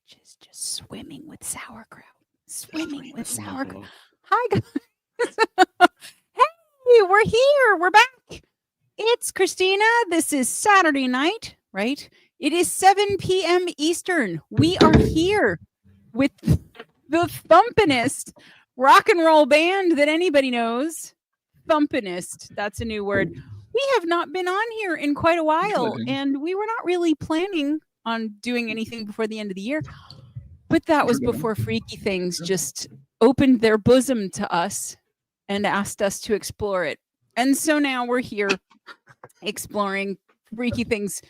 fridge is just swimming with sauerkraut. Swimming with sauerkraut. Hi, guys. Hey, we're here. We're back. It's Christina. This is Saturday night, right? It is 7 p.m. Eastern. We are here with the thumpinest rock and roll band that anybody knows. Thumpinest. That's a new word. We have not been on here in quite a while, and we were not really planning on doing anything before the end of the year. But that was before Freaky Things just opened their bosom to us and asked us to explore it. And so now we're here exploring Freaky Things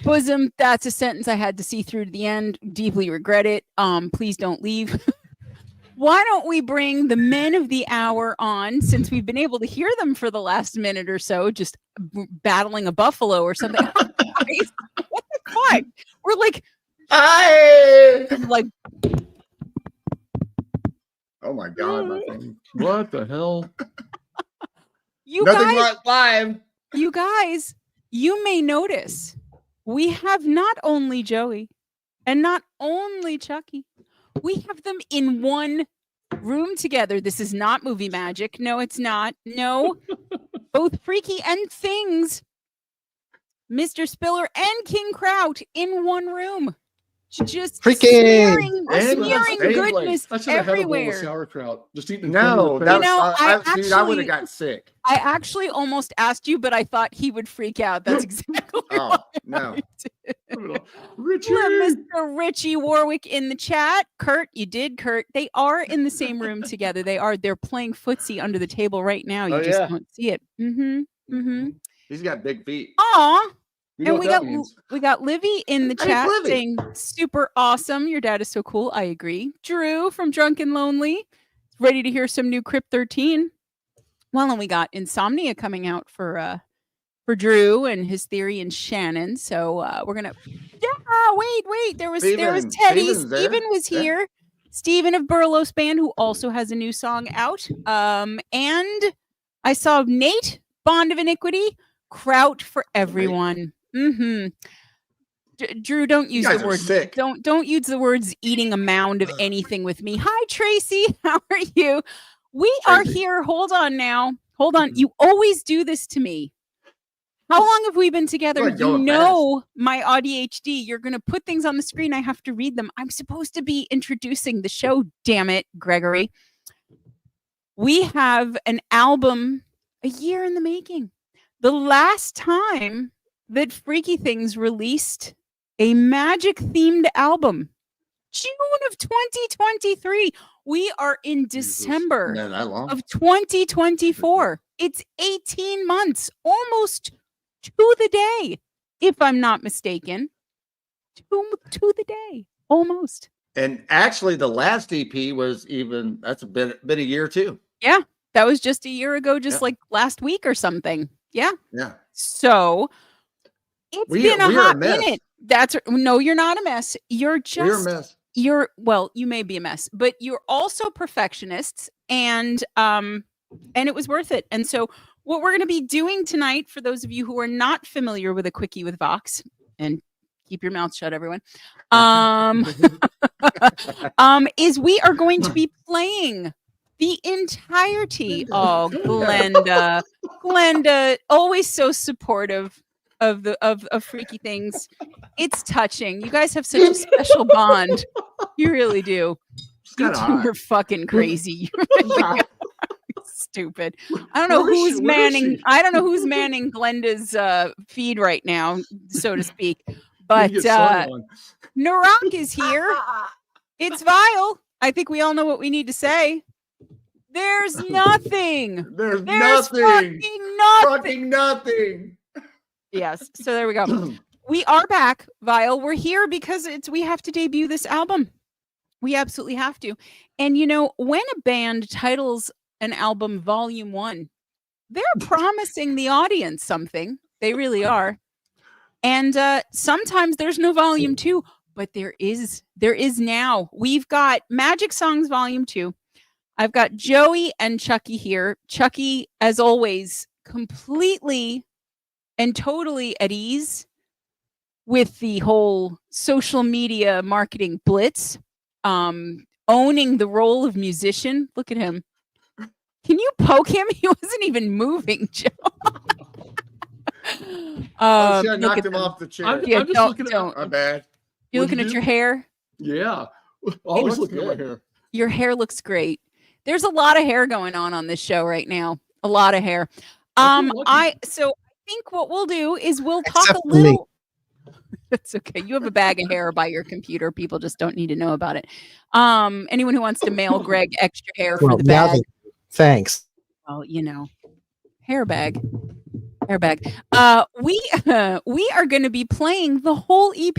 bosom. That's a sentence I had to see through to the end. Deeply regret it. Please don't leave. Why don't we bring the men of the hour on, since we've been able to hear them for the last minute or so, just battling a buffalo or something. What the fuck? We're like, like, oh my God, my thing. What the hell? Nothing like live. You guys, you may notice we have not only Joey and not only Chucky, we have them in one room together. This is not movie magic. No, it's not. No, both Freaky and Things, Mr. Spiller and King Kraut in one room. Just smearing goodness everywhere. Sauerkraut. Just eating no, that was, I would have got sick. I actually almost asked you, but I thought he would freak out. That's exactly what no. Richie. Mr. Richie Warwick in the chat. Kurt, you did, Kurt. They are in the same room together. They're playing footsie under the table right now. You just don't see it. He's got big feet. Aw. And we got Livy in the chat saying, super awesome. Your dad is so cool. I agree. Drew from Drunk and Lonely, ready to hear some new Crypt 13. Well, and we got Insomnia coming out for Drew and his theory and Shannon. So we're gonna wait. There was Teddy. Steven was here. Steven of Burlos Band, who also has a new song out. And I saw Nate, Bond of Iniquity, Kraut for everyone. Drew, don't use the word. Don't use the words eating a mound of anything with me. Hi, Tracy. How are you? We are here. Hold on now. Hold on. You always do this to me. How long have we been together? You know my ADHD. You're going to put things on the screen. I have to read them. I'm supposed to be introducing the show. Damn it, Gregory. We have an album a year in the making. The last time that Freaky Things released a magic-themed album, June of 2023. We are in December of 2024. It's 18 months, almost to the day, if I'm not mistaken. To the day, almost. And actually, the last EP was that's been a year too. Yeah, that was just a year ago, like last week or something. Yeah. So it's been a hot minute. No, you're not a mess. You're a mess. You may be a mess, but you're also perfectionists, and it was worth it. And so what we're going to be doing tonight, for those of you who are not familiar with a quickie with Vox, and keep your mouth shut, everyone, is we are going to be playing the entirety. Oh, Glenda, always so supportive of Freaky Things. It's touching. You guys have such a special bond. You really do. You two are fucking crazy. Stupid. I don't know who's manning Glenda's feed right now, so to speak. But Narak is here. It's vile. I think we all know what we need to say. There's nothing. There's fucking nothing. Yes. So there we go. We are back, Vile. We're here because we have to debut this album. We absolutely have to. And when a band titles an album Volume 1, they're promising the audience something. They really are. And sometimes there's no Volume 2, but there is now. We've got Magic Songs Volume 2. I've got Joey and Chucky here. Chucky, as always, completely and totally at ease. with the whole social media marketing blitz, owning the role of musician. Look at him. Can you poke him? He wasn't even moving, Joe. Oh, shit, I Look knocked at him them. off the chair. Yeah, I'm just don't, looking at don't. My bad. You're What'd looking you at do? your hair. Yeah. Always looks looking at my good. hair. Your hair looks great. There's a lot of hair going on this show right now. A lot of hair. I feel lucky. I think what we'll do is we'll talk Except a for me. little. That's okay. You have a bag of hair by your computer. People just don't need to know about it. Anyone who wants to mail Greg extra hair for Well, the now bag. thanks. Well, you know, hair bag. We are going to be playing the whole EP.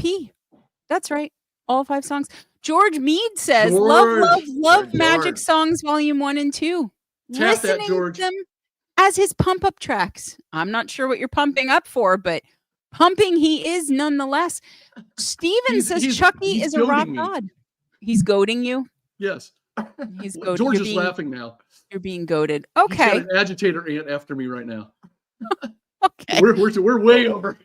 That's right. All 5 songs. George Mead says, love George. Magic Songs Volume 1 and 2. Tap that, Listening George. to them as his pump up tracks. I'm not sure what you're pumping up for, but pumping he is nonetheless. Steven says Chucky he's is a rock goading me. god. He's goading you. Yes. He's goading. George You're is being, laughing now. You're being goaded. He's got Okay. an agitator ant after me right now. Okay. We're way over.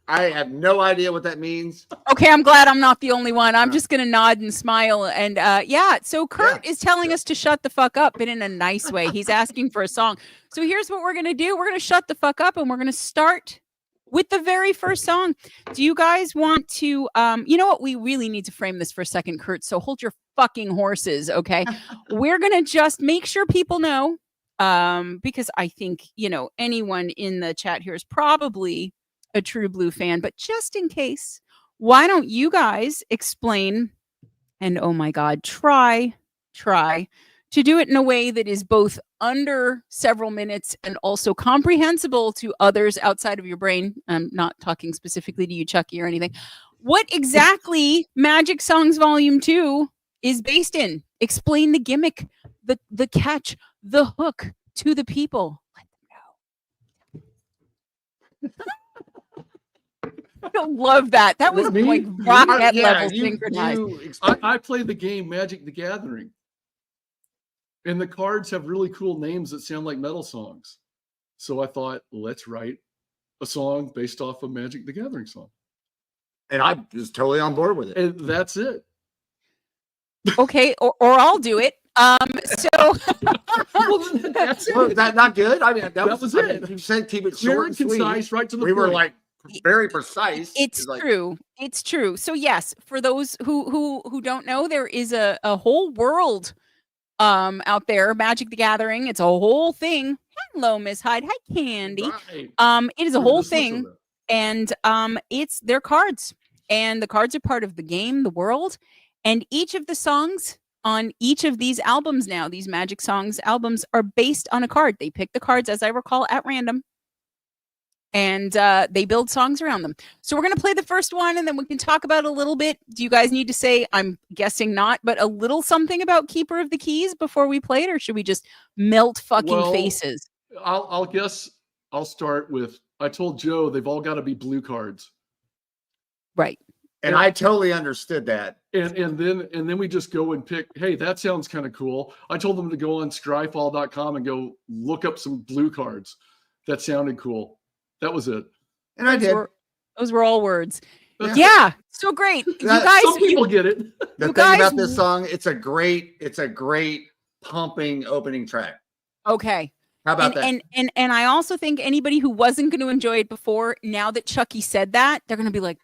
I have no idea what that means. Okay, I'm glad I'm not the only one. I'm just gonna nod and smile. And yeah, so Kurt is telling us to shut the fuck up, but in a nice way. He's asking for a song. So here's what we're gonna do. We're gonna shut the fuck up and we're gonna start with the very first song. Do you guys want to you know what? We really need to frame this for a second, Kurt. So hold your fucking horses, okay? We're gonna just make sure people know. Because I think, you know, anyone in the chat here is probably a True Blue fan, but just in case, why don't you guys explain and oh my God, try to do it in a way that is both under several minutes and also comprehensible to others outside of your brain. I'm not talking specifically to you, Chucky, or anything. What exactly Magic Songs Volume 2 is based in? Explain the gimmick, the catch, the hook to the people. Let them know. I love that. That was What, me? like rocket Yeah, level synchronized. I play the game Magic the Gathering. And the cards have really cool names that sound like metal songs. So I thought, let's write a song based off a Magic the Gathering song. And I was totally on board with it. And that's it. Okay, or I'll do it. So That's Well, is it. that not good? I mean, that was it. I mean, you said keep it Clear short and and sweet. concise, right to the We were point. like very precise. it's like, true. It's true. So yes, for those who don't know, there is a whole world out there, Magic the Gathering. It's a whole thing. Hello, Miss Hyde. Hi, Candy. Right. It is a Yeah, whole just listen thing. to that. And it's their cards, and the cards are part of the game, the world, and each of the songs on each of these albums now, these Magic Songs albums, are based on a card. They pick the cards, as I recall, at random, and they build songs around them. So we're going to play the first one, and then we can talk about it a little bit. Do you guys need to say, I'm guessing not, but a little something about Keeper of the Keys before we play it, or should we just melt fucking Well, faces? I'll guess I'll start with, I told Joe they've all got to be blue cards. Right. and I totally understood that. And then we just go and pick, hey, that sounds kind of cool. I told them to go on Scryfall.com and go look up some blue cards that sounded cool. That was it. And I did. Those were all words. That's Yeah. So great. You That- guys, Some people get it. The you thing guys- about this song, it's a great pumping opening track. okay. How about that? And I also think anybody who wasn't going to enjoy it before, now that Chucky said that, they're going to be like,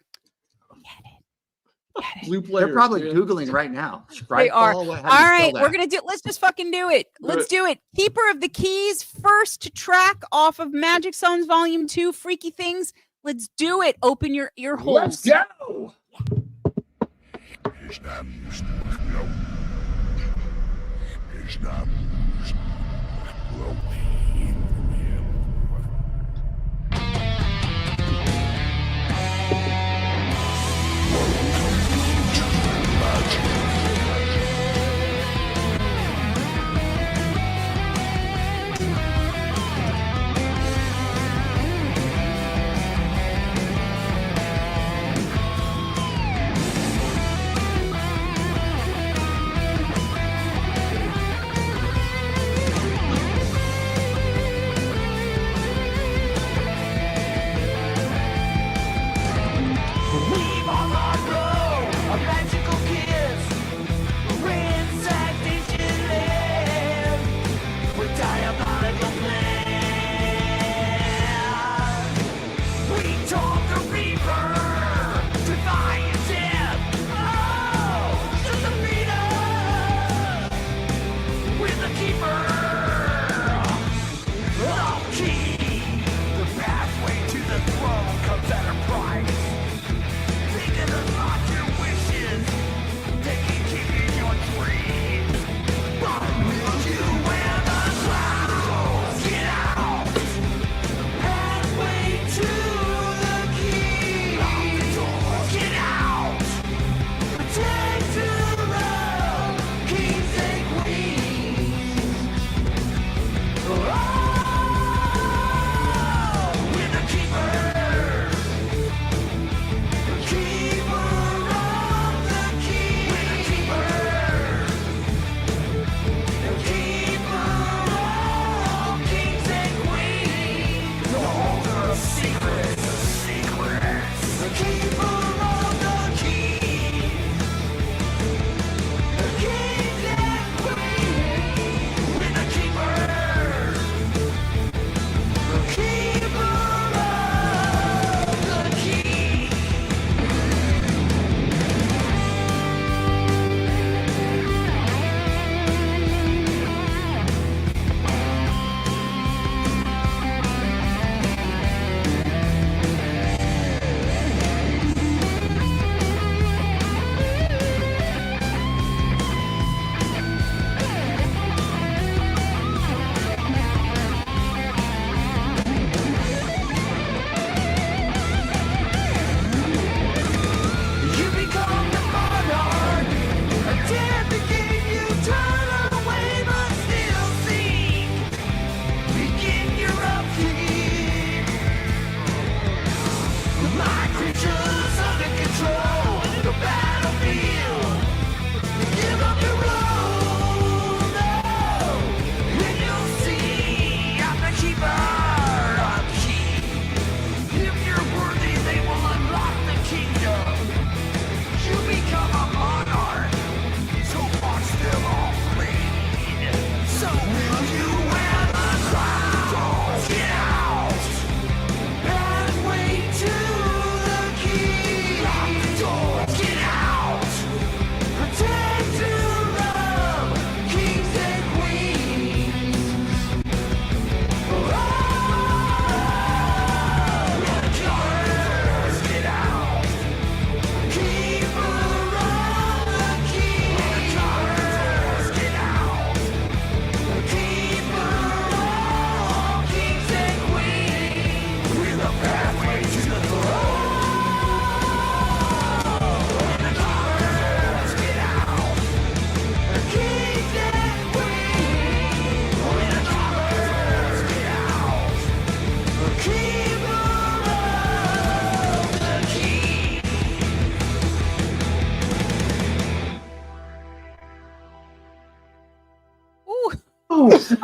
get it. Blue players. They're probably man. Googling right now. They are. All All right, we're going to do, let's just fucking do it. Let's do it. Keeper of the Keys, first track off of Magic Songs Volume 2, Freaky Things. Let's do it. Open your ear holes. Let's go.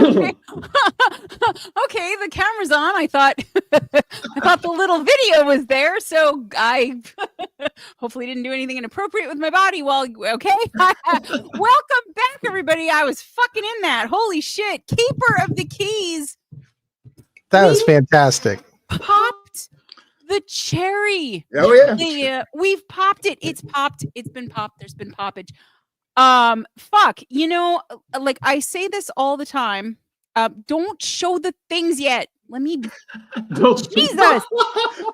Okay. Okay, the camera's on. I thought the little video was there, so I hopefully didn't do anything inappropriate with my body. Well, okay. Welcome back, everybody. I was fucking in that. Holy shit. Keeper of the Keys. That was fantastic. Popped the cherry. Oh yeah. We've popped it. It's popped. It's been popped. There's been poppage. Fuck. You know, like I say this all the time. Don't show the things yet. Let me. Jesus.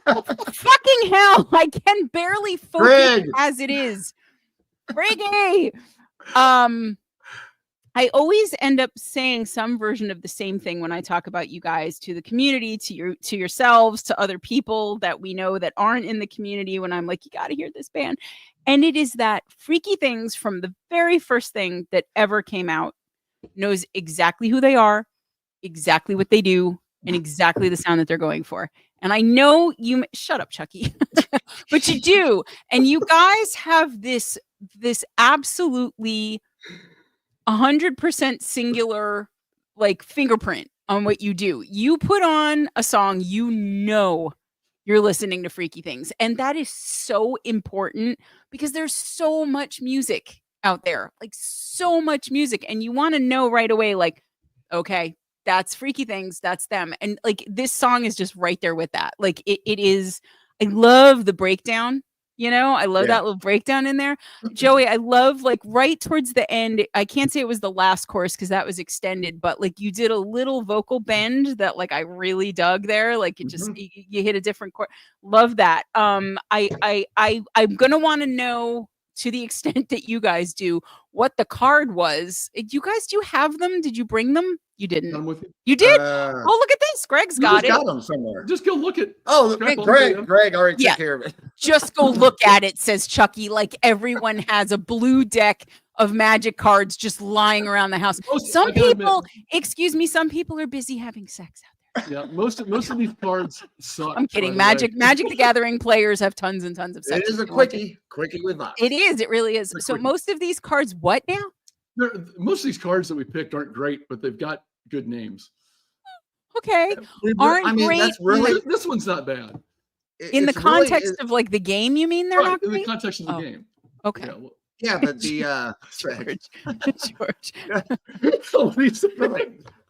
Fucking hell. I can barely focus Greg. as it is. Greggy. I always end up saying some version of the same thing when I talk about you guys to the community, to yourselves, to other people that we know that aren't in the community, when I'm like, you got to hear this band. And it is that Freaky Things, from the very first thing that ever came out, knows exactly who they are, exactly what they do, and exactly the sound that they're going for. And I know you shut up, Chucky, but you do. And you guys have this absolutely 100% singular like fingerprint on what you do. You put on a song, you know you're listening to Freaky Things. And that is so important because there's so much music out there, like so much music. And you want to know right away, like, okay, that's Freaky Things, that's them. And like this song is just right there with that. Like it is, I love the breakdown. I love that little breakdown in there. Joey, I love like right towards the end. I can't say it was the last chorus because that was extended, but like you did a little vocal bend that like I really dug there. Like it just you hit a different chord. Love that. I'm gonna want to know, to the extent that you guys do, what the card was. You guys, do you have them? Did you bring them? You didn't. I'm with you. You did? Oh, look at this. Greg's got it. Got them somewhere. Just go look at. Oh, Greg already took care of it. Just go look at it, says Chucky. Like everyone has a blue deck of magic cards just lying around the house. Some people are busy having sex out there. Yeah, most of these cards suck. I'm kidding. Magic the Gathering players have tons and tons of sex. It is a quickie with vibes. It is. It really is. So most of these cards, what now? Most of these cards that we picked aren't great, but they've got good names. Okay. Great. That's really, this one's not bad. In the context of like the game, you mean they're not great? In the context of the game. Okay. Yeah, but the George.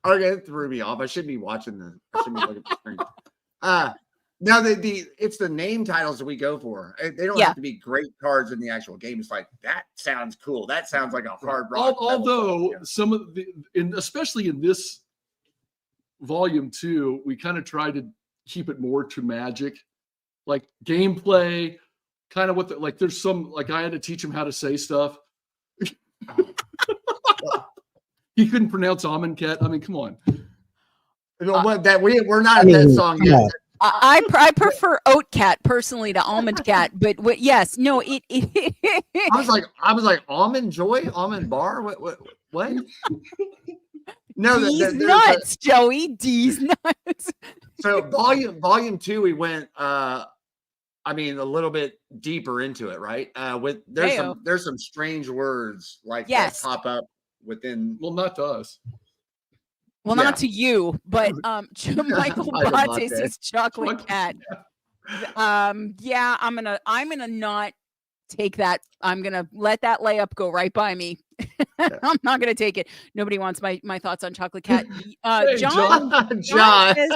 Okay, threw me off. I shouldn't be watching the. I shouldn't be looking at the screen. Now it's the name titles that we go for. They don't have to be great cards in the actual game. It's like that sounds cool. That sounds like a hard rock. Although some of especially in this volume 2, we kind of try to keep it more to Magic, like gameplay, kind of like there's some, like I had to teach him how to say stuff. He couldn't pronounce Amonkhet. I mean, come on. We're not in that song yet. I prefer Oat Cat personally to Almond Cat, but yes, no, it I was like Almond Joy, Almond Bar. What? No, D's nuts, Joey. D's nuts. So volume 2, we went a little bit deeper into it, right? There's some strange words like that pop up within. Well, not to us. Well, not to you, but Michael Bate says chocolate cat. I'm gonna not take that. I'm gonna let that layup go right by me. I'm not gonna take it. Nobody wants my thoughts on chocolate cat. John says,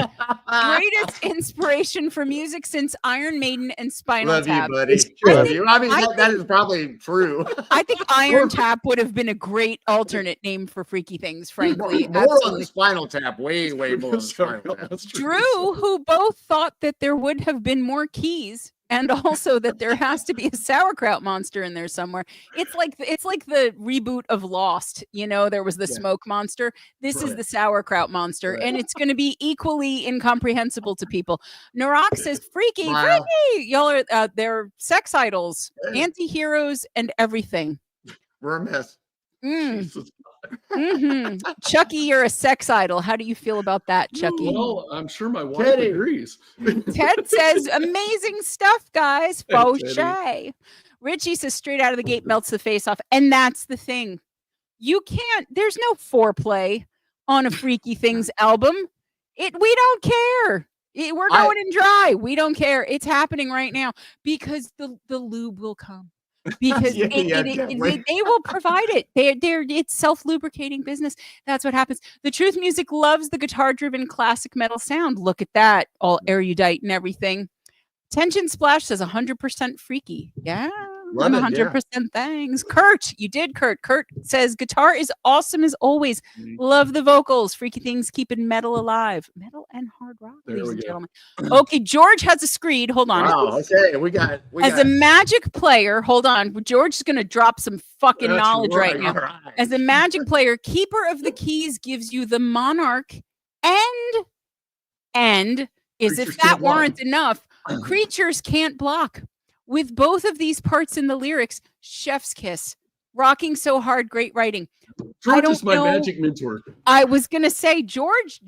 greatest inspiration for music since Iron Maiden and Spinal Tap. Love you, buddy. That is probably true. I think Iron Tap would have been a great alternate name for Freaky Things, frankly. More on the Spinal Tap, way more on the Spinal Tap. Drew, who both thought that there would have been more keys, and also that there has to be a sauerkraut monster in there somewhere. It's like the reboot of Lost. There was the smoke monster. This is the sauerkraut monster, and it's going to be equally incomprehensible to people. Narok says, "Freaky, freaky! Y'all are they're sex idols, anti-heroes, and everything. We're a mess." Chucky, you're a sex idol. How do you feel about that, Chucky? Well, I'm sure my wife agrees. Ted says, amazing stuff, guys. Faux shay. Richie says, straight out of the gate melts the face off. And that's the thing. There's no foreplay on a Freaky Things album. We don't care. We're going in dry. We don't care. It's happening right now because the lube will come. Because they will provide it. It's self-lubricating business. That's what happens. The Truth Music loves the guitar-driven classic metal sound. Look at that, all erudite and everything. Tension Splash says 100% freaky. Yeah, 100% thanks. Kurt, you did, Kurt. Kurt says guitar is awesome as always. Love the vocals. Freaky Things keeping metal alive. Metal and hard rock, ladies and gentlemen. Okay, George has a screed. Hold on. Wow, okay, we got a Magic player, hold on. George is going to drop some fucking knowledge right now. Right. As a Magic player, Keeper of the Keys gives you the Monarch and if that weren't enough, creatures can't block. With both of these parts in the lyrics, chef's kiss. Rocking so hard, great writing. George is my Magic mentor. I was going to say, George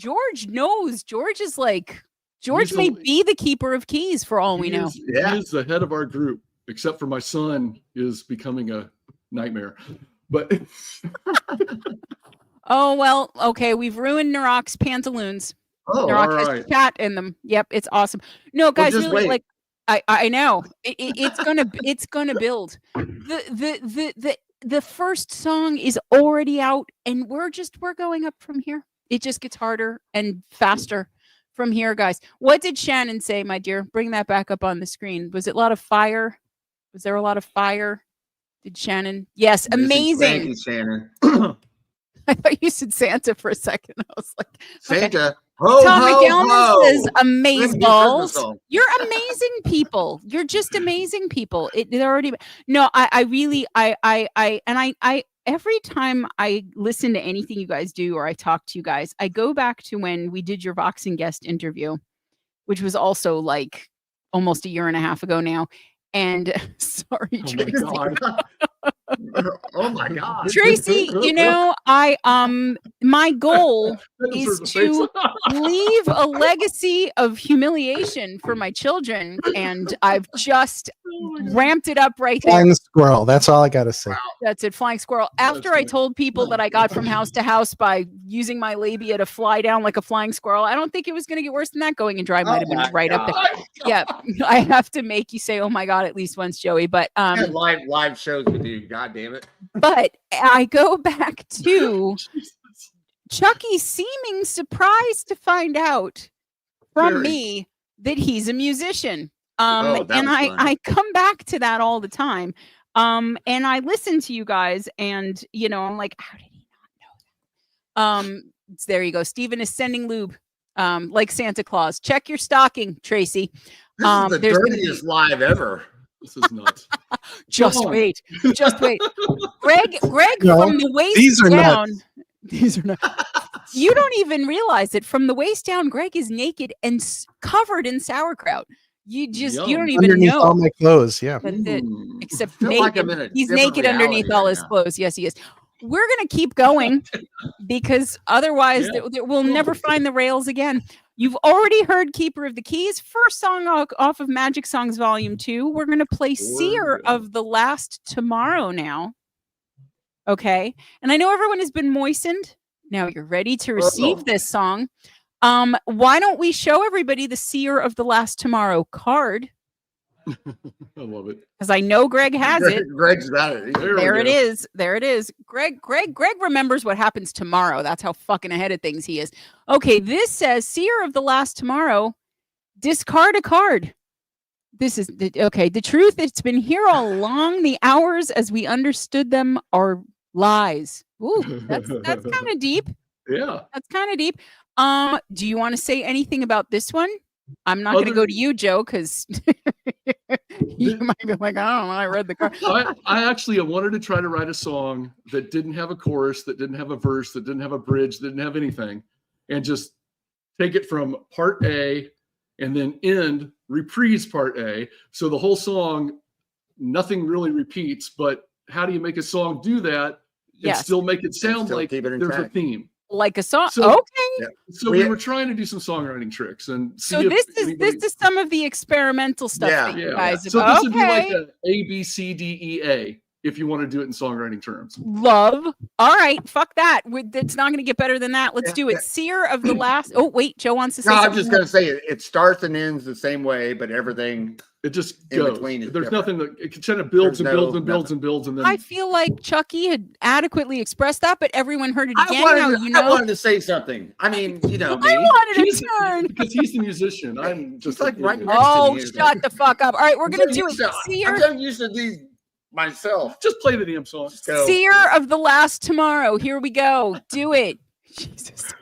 knows. George is like, George may be the keeper of keys for all we know. He is the head of our group, except for my son is becoming a nightmare. But oh, well, okay. We've ruined Narok's pantaloons. Oh, all Narok has right. chat in them. Yep, it's awesome. No, guys, just really, wait. like I know it's gonna build. The first song is already out, and we're going up from here. It just gets harder and faster from here, guys. What did Shannon say, my dear? Bring that back up on the screen. Was it a lot of fire? Was there a lot of fire? Did Shannon? Yes, amazing. Thank you, Shannon. I thought you said Santa for a second. I was like, okay. Santa. Ho, Tom ho, McGowan ho. says, "Amazeballs. Christmas song. You're amazing people. You're just amazing people." They're already. No, I really, I every time I listen to anything you guys do or I talk to you guys, I go back to when we did your Voxing guest interview, which was also like almost a year and a half ago now. And sorry, Tracy. Oh my God. Tracy, you know, my goal is to leave a legacy of humiliation for my children, and I've just ramped it up right there. Flying squirrel. That's all I got to say. That's it, flying squirrel. After I told people that I got from house to house by using my labia to fly down like a flying squirrel, I don't think it was going to get worse than that. Going and dry might have been right up there. Yeah, I have to make you say, "Oh my God," at least once, Joey. But live shows with you. God damn it. But I go back to Chucky seeming surprised to find out from me that he's a musician. And I come back to that all the time. And I listen to you guys, and you know, I'm like, how did he not know that? There you go. Steven is sending lube. Like Santa Claus. Check your stocking, Tracy. This is the dirtiest live ever. This is nuts. Just wait. Greg, No, from the waist these are down. nuts. These are not. You don't even realize it. From the waist down, Greg is naked and covered in sauerkraut. You don't even Underneath know. all my clothes. Yeah. That's it. Except Feel naked. like I'm in a He's different naked underneath reality all right his now. clothes. Yes, he is. We're gonna keep going because otherwise we'll never find the rails again. You've already heard Keeper of the Keys, first song off of Magic Songs Volume 2. We're going to play Seer of the Last Tomorrow now. Okay. And I know everyone has been moistened. Now you're ready to receive this song. Why don't we show everybody the Seer of the Last Tomorrow card? I love it. Because I know Greg has it. Greg's got it. There it is. There it is. Greg remembers what happens tomorrow. That's how fucking ahead of things he is. Okay, this says Seer of the Last Tomorrow. Discard a card. This is okay. The truth, it's been here all along. The hours as we understood them are lies. Ooh, that's kind of deep. Yeah. That's kind of deep. Do you want to say anything about this one? I'm not going to go to you, Joe, because you might be like, I don't know. I read the card. I actually wanted to try to write a song that didn't have a chorus, that didn't have a verse, that didn't have a bridge, that didn't have anything, and just take it from part A and then reprise part A. So the whole song, nothing really repeats, but how do you make a song do that and still make it sound like there's a theme? Like a song. So, okay. So we were trying to do some songwriting tricks, and so this is some of the experimental stuff that you guys have. So this would be like a A, B, C, D, E, A if you want to do it in songwriting terms. Love. All right. Fuck that. It's not going to get better than that. Let's do it. Seer of the Last. Oh wait, Joe wants to say. I'm just going to say it starts and ends the same way, but everything. It just in goes. between is There's different. nothing that it kind of builds and builds and builds and builds, and then I feel like Chucky had adequately expressed that, but everyone heard it again. I wanted to say something. I mean, you know me. I wanted a turn because he's the musician. I'm just like right next Oh, to me. shut the fuck up! All right, we're gonna do it. I'm so used to these myself. Just play the damn song. Seer of the Last Tomorrow. Here we go. Do it. Jesus.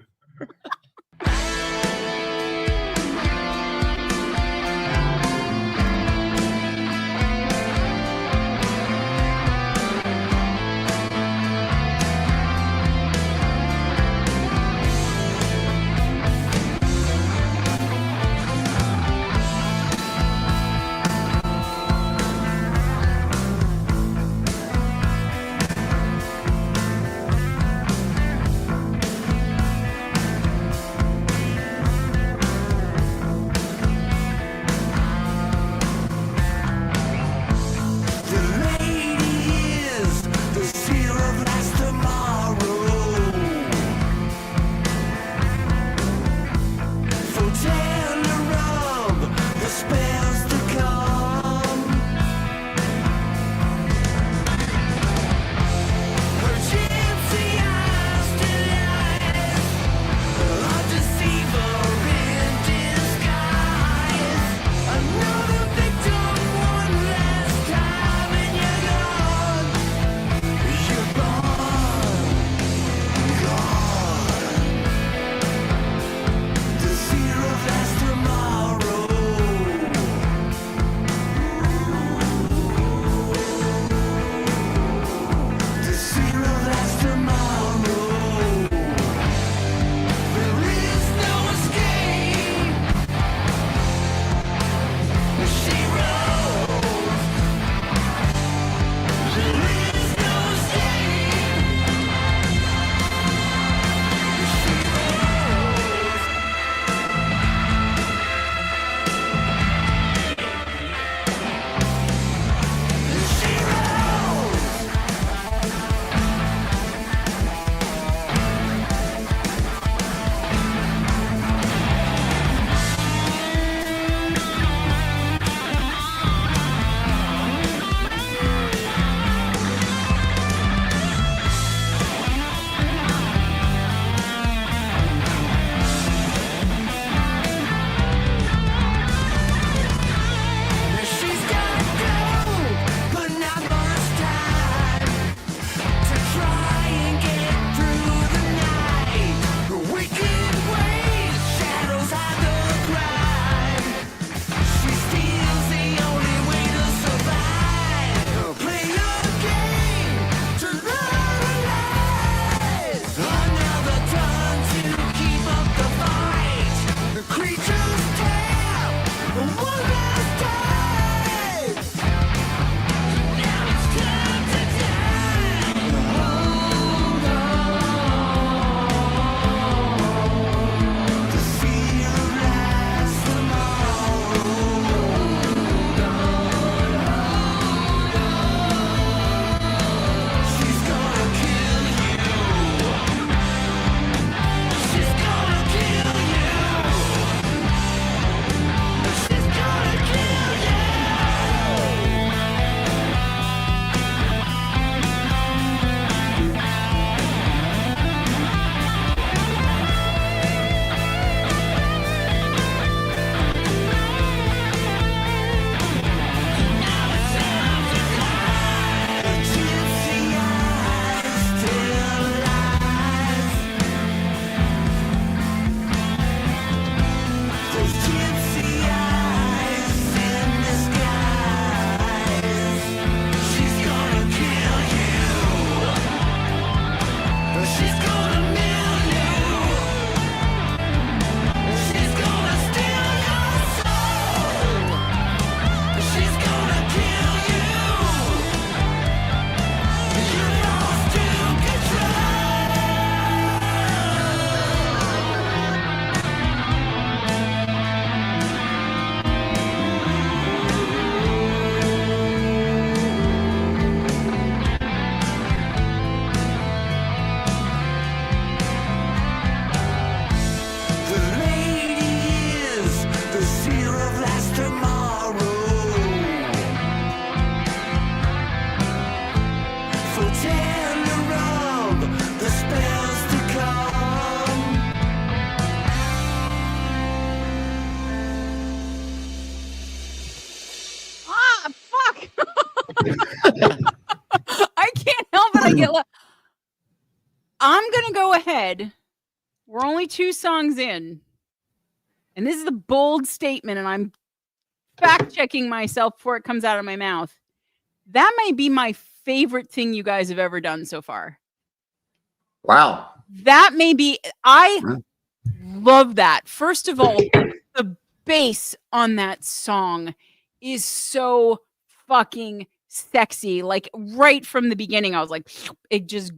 I'm going to go ahead. We're only 2 songs in. And this is a bold statement, and I'm fact checking myself before it comes out of my mouth. That may be my favorite thing you guys have ever done so far. Wow. That may be, I love that. First of all, the bass on that song is so fucking sexy. Like right from the beginning, I was like, it just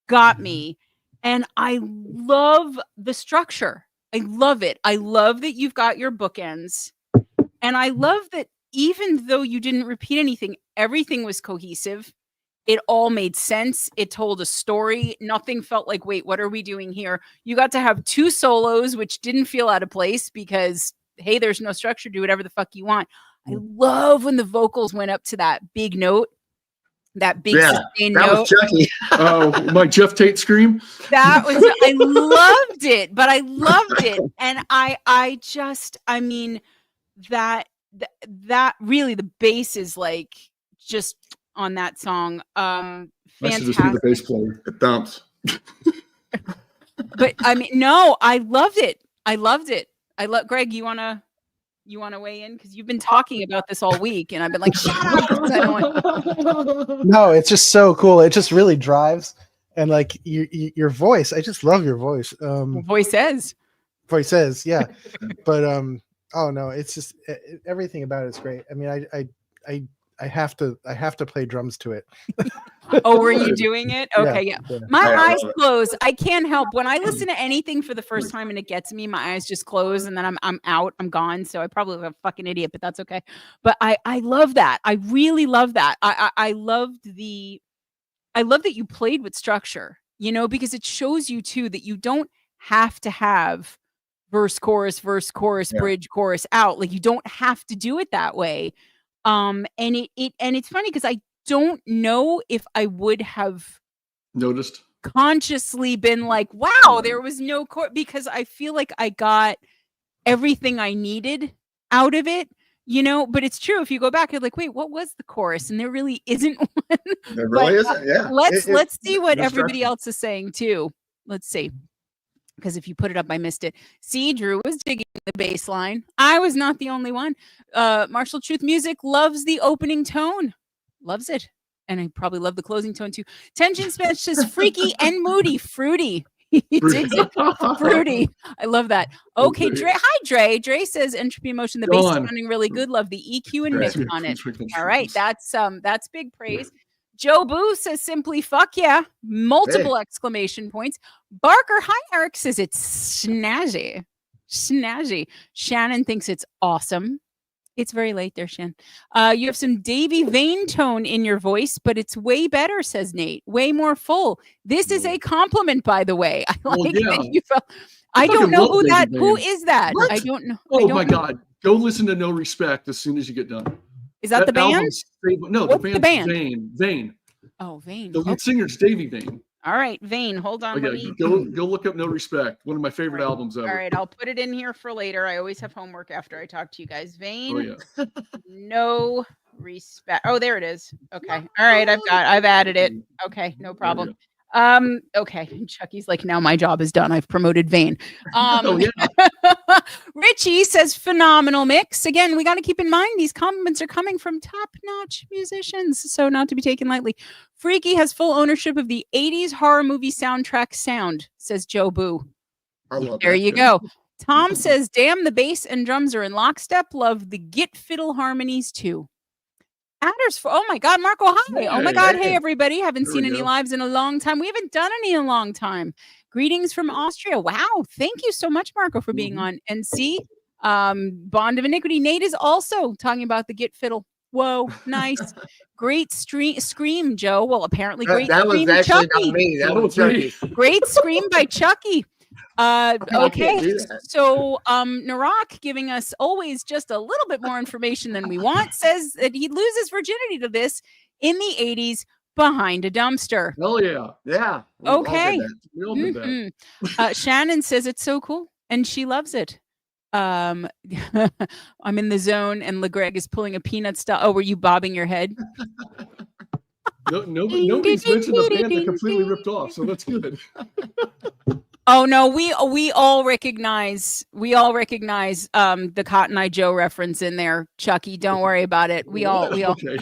got me. And I love the structure. I love it. I love that you've got your bookends. And I love that even though you didn't repeat anything, everything was cohesive. It all made sense. It told a story. Nothing felt like, wait, what are we doing here? You got to have 2 solos, which didn't feel out of place because, hey, there's no structure. Do whatever the fuck you want. I love when the vocals went up to that big note, that big sustained that note. was Chucky. Oh, my Jeff Tate scream. That was, I loved it, but I loved it. And I mean, that really the bass is like just on that song. I should Fantastic. just be the bass player. It thumps. But I mean, no, I loved it. I love Greg, you wanna weigh in? Because you've been talking about this all week and I've been like, shut up. 'Cause I don't want... No, it's just so cool. It just really drives. And like your voice, I just love your voice. Voices, yeah. But oh no, it's just everything about it's great. I mean, I have to play drums to it. Oh, were you doing it? Okay, yeah. My eyes close. I can't help when I listen to anything for the first time and it gets me. My eyes just close and then I'm out. I'm gone. So I probably look like a fucking idiot, but that's okay. But I love that. I really love that. I loved I love that you played with structure. Because it shows you too that you don't have to have verse, chorus, bridge, chorus out. Like you don't have to do it that way. And it's funny because I don't know if I would have Noticed consciously been like, wow, there was no chord, because I feel like I got everything I needed out of it, but it's true. If you go back, you're like, wait, what was the chorus? And there really isn't one. There really isn't. Yeah. Let's see what everybody else is saying too. Let's see. Because if you put it up, I missed it. See, Drew was digging the bass line. I was not the only one. Marshall Truth Music loves the opening tone. Loves it. And I probably love the closing tone too. Tension Smash says freaky and moody. Fruity. He digs it. Fruity. I love that. Okay, Dre. Hi, Dre. Dre says entropy emotion. The bass is sounding really good. Love the EQ and mix on it. All right. That's big praise. Joe Boo says simply fuck yeah. Multiple exclamation points. Barker Hi Eric says it's snazzy. Snazzy. Shannon thinks it's awesome. It's very late there, Shan. You have some Davy Vane tone in your voice, but it's way better, says Nate. Way more full. This is a compliment, by the way. I like that you felt. I don't know who that. Who is that? What? I don't know. Oh my God! Go listen to No Respect as soon as you get done. Is that the band? No, what's the band? Vane. Oh, Vane. The lead singer's Davy Vane. All right, Vane. Hold on. Go look up No Respect. One of my favorite albums ever. All right, I'll put it in here for later. I always have homework after I talk to you guys. Vane. Oh, yeah. No Respect. Oh, there it is. Okay. All right, I've added it. Okay, no problem. Okay. Chucky's like, now my job is done. I've promoted Vane. Oh, yeah. Richie says phenomenal mix. Again, we got to keep in mind these compliments are coming from top-notch musicians, so not to be taken lightly. Freaky has full ownership of the 80s horror movie soundtrack sound, says Joe Boo. There you go. Tom says, damn, the bass and drums are in lockstep. Love the git fiddle harmonies too. Oh my God, Marco, hi. Oh my God, hey everybody. Haven't seen any lives in a long time. We haven't done any in a long time. Greetings from Austria. Wow, thank you so much, Marco, for being on. And see, Bond of Iniquity. Nate is also talking about the git fiddle. Whoa, nice. Great scream, Joe. Well, apparently great that scream, was actually Chucky. not me. That was Chucky. Great scream by Chucky. Okay, so Narak, giving us always just a little bit more information than we want, says that he loses virginity to this in the 80s behind a dumpster. Oh yeah. Okay. We all did that. Shannon says it's so cool and she loves it. I'm in the zone and LeGreg is pulling a peanut style. Oh, were you bobbing your head? Nobody's mentioned a band that completely ripped off, so that's good. Oh no, we all recognize the Cotton Eye Joe reference in there, Chucky. Don't worry about it. We all. Okay.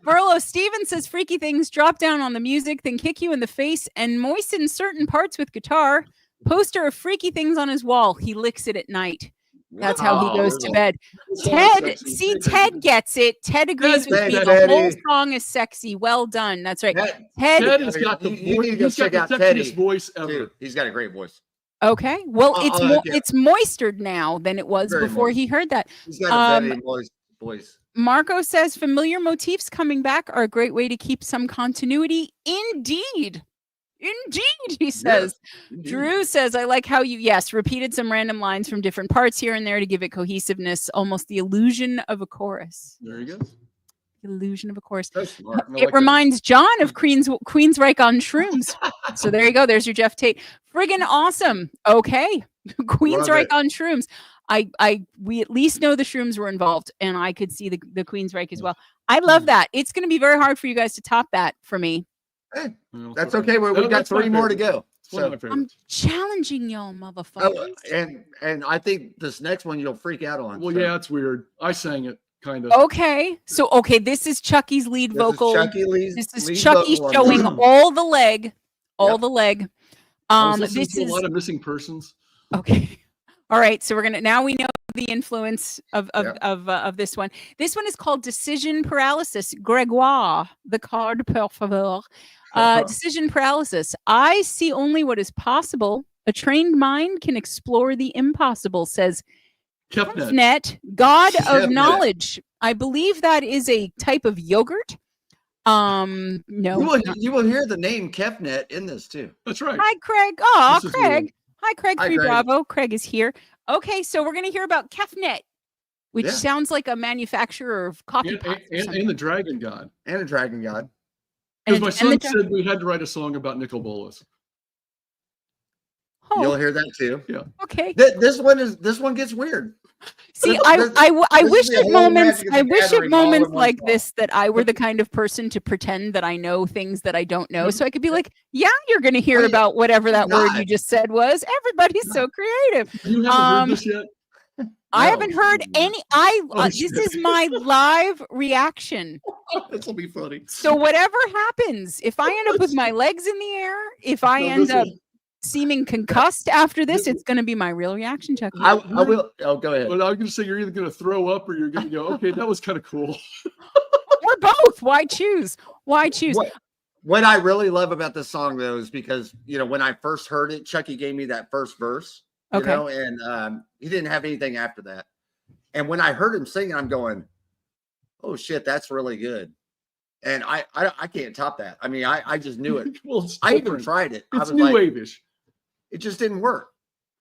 Burlo Steven says freaky things drop down on the music, then kick you in the face and moisten certain parts with guitar. Poster of freaky things on his wall. He licks it at night. That's how he goes to bed. Ted gets it. Ted agrees with me. The whole song is sexy. Well done. That's right. Ted has got the sexiest voice ever. Dude, he's got a great voice. Okay. Well, it's moistered now than it was Very before moist. he heard that. He's got a very moist voice. Marco says familiar motifs coming back are a great way to keep some continuity. Indeed, he says. Yes, Drew says, I like how you, repeated some random lines from different parts here and there to give it cohesiveness, almost the illusion of a chorus. There you go. The illusion of a chorus. That's smart. It reminds John of Queensryche on shrooms. So there you go. There's your Jeff Tate. Friggin' awesome. Okay. Queensryche on shrooms. We at least know the shrooms were involved, and I could see the Queensryche as well. I love that. It's going to be very hard for you guys to top that for me. Hey, that's okay. We've got 3 more to go. So I'm challenging y'all, motherfuckers. And I think this next one you'll freak out on. Well, yeah, it's weird. I sang it kind of. Okay, so this is Chucky's lead vocal. This is Chucky showing all the leg, the leg. This is a lot of missing persons. Okay. All right, so now we know the influence of this one. This one is called Decision Paralysis. Gregoire, the card, per favor. Decision Paralysis. I see only what is possible. A trained mind can explore the impossible, says Kefnet, God of Knowledge. I believe that is a type of yogurt. No. You will hear the name Kefnet in this too. That's right. Hi, Craig. Oh, Craig. Hi, Craig. Hi, Free Craig. Bravo. Craig is here. Okay, so we're going to hear about Kefnet, which sounds like a manufacturer of coffee pots. And the Dragon God. And a Dragon God. Because my son said we had to write a song about nickel bolas. Oh, you'll hear that too. Yeah. Okay. This one gets weird. See, I wish at moments like this that I were the kind of person to pretend that I know things that I don't know, so I could be like, "Yeah, you're going to hear about whatever that word you just said was." Everybody's so creative. You haven't heard this yet? I haven't heard any. This is my live reaction. This will be funny. So whatever happens, if I end up with my legs in the air, if I end up seeming concussed after this, it's going to be my real reaction, Chucky. I will. Oh, go ahead. Well, I was going to say you're either going to throw up or you're going to go, okay, that was kind of cool. Or both. Why choose? What I really love about this song, though, is because, when I first heard it, Chucky gave me that first verse, and he didn't have anything after that. And when I heard him sing, I'm going, oh, shit, that's really good. And I can't top that. I mean, I just knew it. Well, I even tried it. It's new wave-ish. It just didn't work.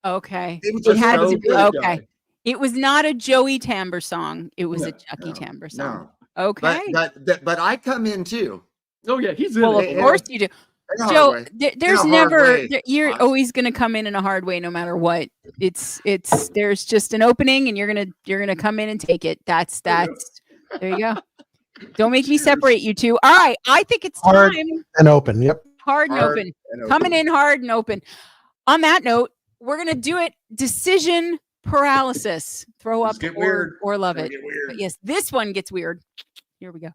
Okay. It had to be okay. It was not a Joey Tamber song. It was a Chucky Tamber song. No. Okay. But I come in too. Oh yeah, he's in. Well, of course you do. Joe, there's never. You're always going to come in a hard way, no matter what. It's. There's just an opening, and you're gonna come in and take it. That's. There you go. Don't make me separate you two. All right, I think it's hard time. And open. Yep. Hard and open. Coming in hard and open. On that note, we're gonna do it. Decision paralysis. Throw up or love it. But yes, this one gets weird. Here we go.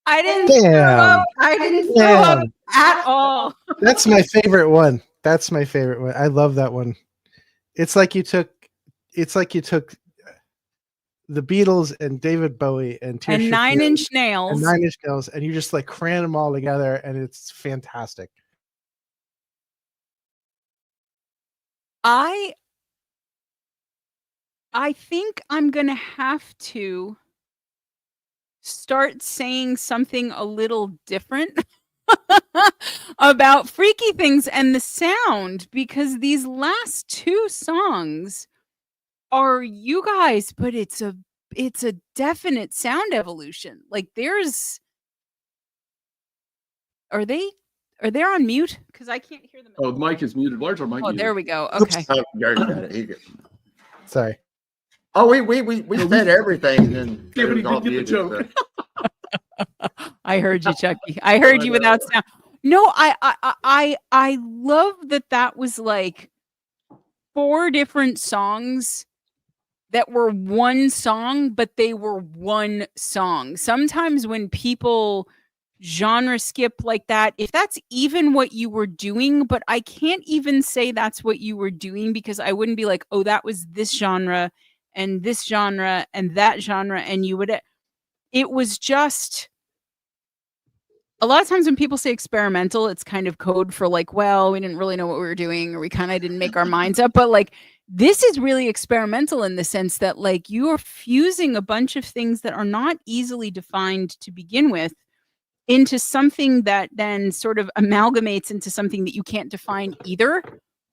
I didn't throw up. I didn't throw up at all. That's my favorite one. That's my favorite one. I love that one. It's like you took the Beatles and David Bowie and Tears And Nine Inch Nails. And you just like cram them all together, and it's fantastic. I think I'm gonna have to start saying something a little different about Freaky Things and the sound, because these last two songs are you guys, but it's a definite sound evolution. Like are they on mute? Because I can't hear them. Oh, the mic is muted. Where's our mic? Oh, there we go. Okay. Oh, there you go. Sorry. Oh, we said everything, and then Yeah, but he it was all didn't get the muted, joke. so. I heard you, Chucky. I heard you without sound. No, I love that was like 4 different songs that were one song, but they were one song. Sometimes when people genre skip like that, if that's even what you were doing, but I can't even say that's what you were doing, because I wouldn't be like, oh, that was this genre and this genre and that genre, and you would, it was just, a lot of times when people say experimental, it's kind of code for like, well, we didn't really know what we were doing, or we kind of didn't make our minds up. But like, this is really experimental in the sense that like you are fusing a bunch of things that are not easily defined to begin with into something that then sort of amalgamates into something that you can't define either.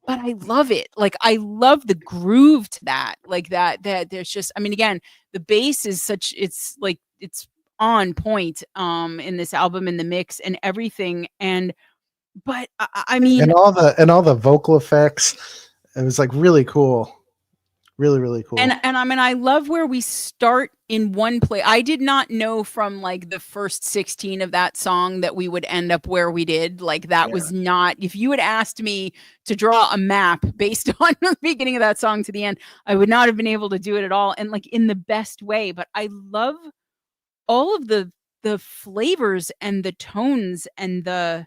But I love it. Like, I love the groove to that. Like that there's just, I mean, again, the bass is such, it's like, it's on point in this album, in the mix and everything. And but I mean, and all the vocal effects, it was like really cool, really cool. And I mean, I love where we start in one place. I did not know from like the first 16 of that song that we would end up where we did. Like that was not, if you had asked me to draw a map based on the beginning of that song to the end, I would not have been able to do it at all, and like in the best way. But I love all of the flavors and the tones and the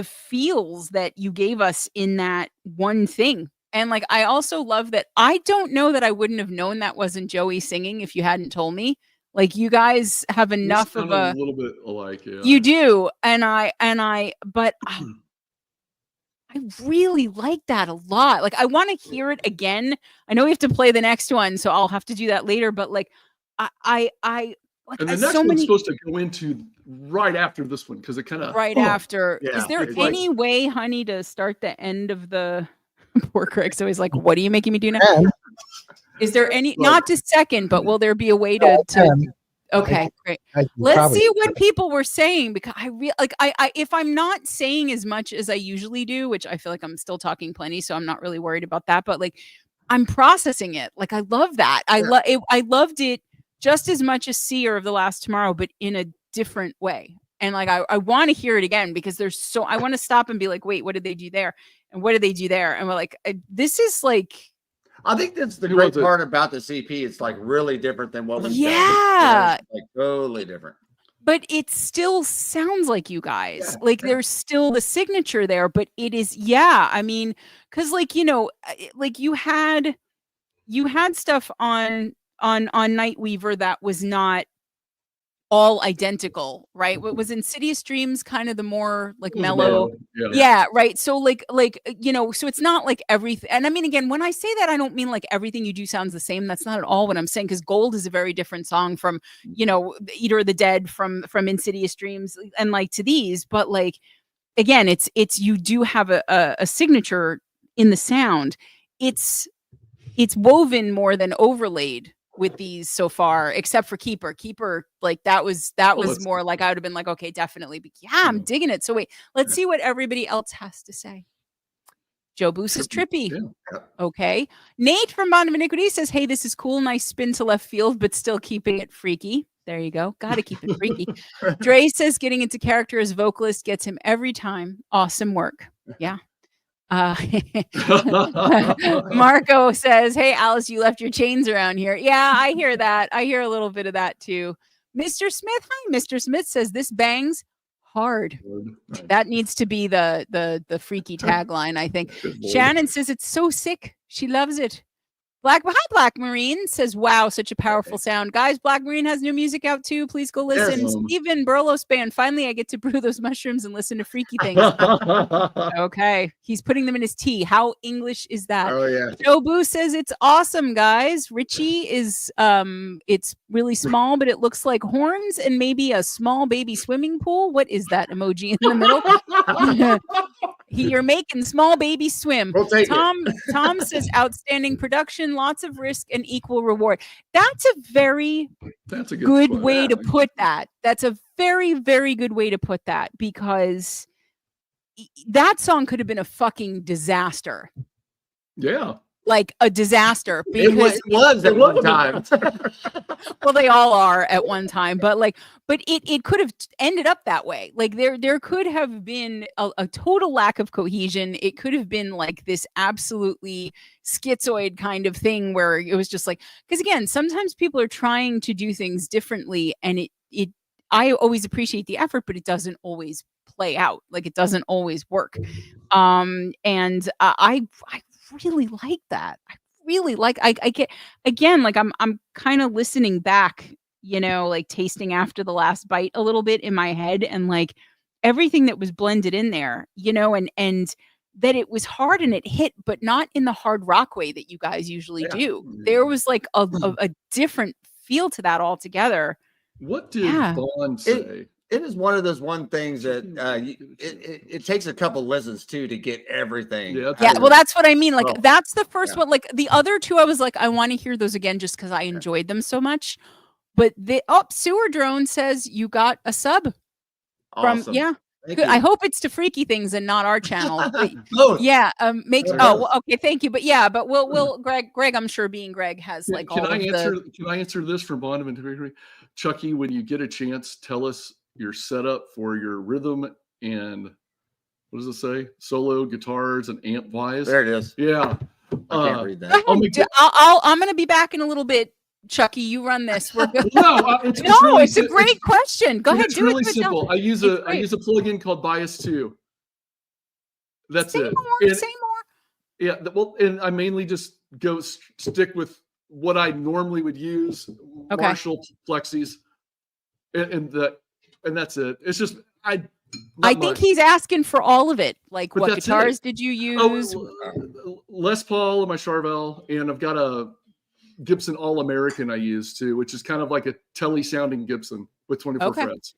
feels that you gave us in that one thing. And like, I also love that I don't know that I wouldn't have known that wasn't Joey singing if you hadn't told me. Like, you guys have enough of a little bit alike, yeah. You do, but I really like that a lot. Like, I want to hear it again. I know we have to play the next one, so I'll have to do that later. But like, I like, and the next one's supposed to go into right after this one, because it kind of after. Yeah, is there any way, honey, to start the end of the? Poor Craig's always like, "What are you making me do now?" Is there any, not to second, but will there be a way to? Okay, great. Let's see what people were saying, because I if I'm not saying as much as I usually do, which I feel like I'm still talking plenty, so I'm not really worried about that. But like, I'm processing it. Like, I love that. I loved it just as much as Seer of the Last Tomorrow, but in a different way. And like, I want to hear it again, because there's so, I want to stop and be like, wait, what did they do there? And what did they do there? And we're like, this is like, I think that's the great part about the CP. It's like really different than what we've done. Like totally different. But it still sounds like you guys. Like, there's still the signature there, but it is, I mean, because like, you know, like you had stuff on Nightweaver that was not all identical, right? What was Insidious Dreams kind of the more like mellow, right? So like you know, so it's not like everything. And I mean, again, when I say that, I don't mean like everything you do sounds the same. That's not at all what I'm saying, because Gold is a very different song from, you know, Eater of the Dead, from Insidious Dreams, and like to these. But like, again, it's you do have a signature in the sound. It's woven more than overlaid with these so far, except for Keeper, like that was more like, I would have been like, okay, definitely. But I'm digging it. So wait, let's see what everybody else has to say. Joe Boos is trippy. Yeah. Okay. Nate from Bond of Iniquity says, hey, this is cool. Nice spin to left field, but still keeping it freaky. There you go. Got to keep it freaky. Dre says, getting into character as vocalist gets him every time. Awesome work. Yeah. Marco says, hey, Alice, you left your chains around here. Yeah, I hear that. I hear a little bit of that too. Mr. Smith. Hi, Mr. Smith says this bangs hard. Good. That needs to be the freaky tagline, I think. Good Lord. Shannon says it's so sick. She loves it. Black Marine says, wow, such a powerful sound. Guys, Black Marine has new music out too. Please go listen. Yes. Steven Burlos Band. Finally, I get to brew those mushrooms and listen to freaky things. Okay. He's putting them in his tea. How English is that? Oh yeah. Joe Boo says it's awesome, guys. Richie is it's really small, but it looks like horns and maybe a small baby swimming pool. What is that emoji in the middle? You're making small baby swim. We'll take Tom says outstanding production, lots of risk and equal reward. That's a very That's a good way to put that. That's a very, very good way to put that, because that song could have been a fucking disaster. Yeah. Like a disaster. Because it was at one time. well, they all are at one time, but it could have ended up that way. Like there could have been a total lack of cohesion. It could have been like this absolutely schizoid kind of thing where it was just like, because again, sometimes people are trying to do things differently, and I always appreciate the effort, but it doesn't always play out. Like it doesn't always work. And I really like that. I really like, I get, again, like I'm kind of listening back, like tasting after the last bite a little bit in my head, and like everything that was blended in there, and that it was hard and it hit, but not in the hard rock way that you guys usually do. There was like a different feel to that altogether. What did Bond say? It is one of those things that it takes a couple listens too to get everything. Yeah, well, that's what I mean. Like that's the first one. Like the other two, I was like, I want to hear those again just because I enjoyed them so much. But Sewer Drone says you got a sub Awesome. from Good. I hope it's to Freaky Things and not our channel. Yeah. Okay, thank you. But we'll Greg, I'm sure being Greg has like Can I answer this for Bond and Chucky? When you get a chance, tell us your setup for your rhythm and what does it say? Solo guitars and amp wise. There it is. Yeah. I can't read that. I'm going to be back in a little bit. Chucky, you run this. We're good. It's a great question. Go ahead. It's really simple. I use a plugin called Bias 2. That's say it. Say more. Yeah. Well, and I mainly just stick with what I normally would use. Okay. Marshall Plexis, and that's it. It's just I think he's asking for all of it. Like, what guitars did you use? Les Paul and my Charvel, and I've got a Gibson All-American I use too, which is kind of like a telly sounding Gibson with 24 frets.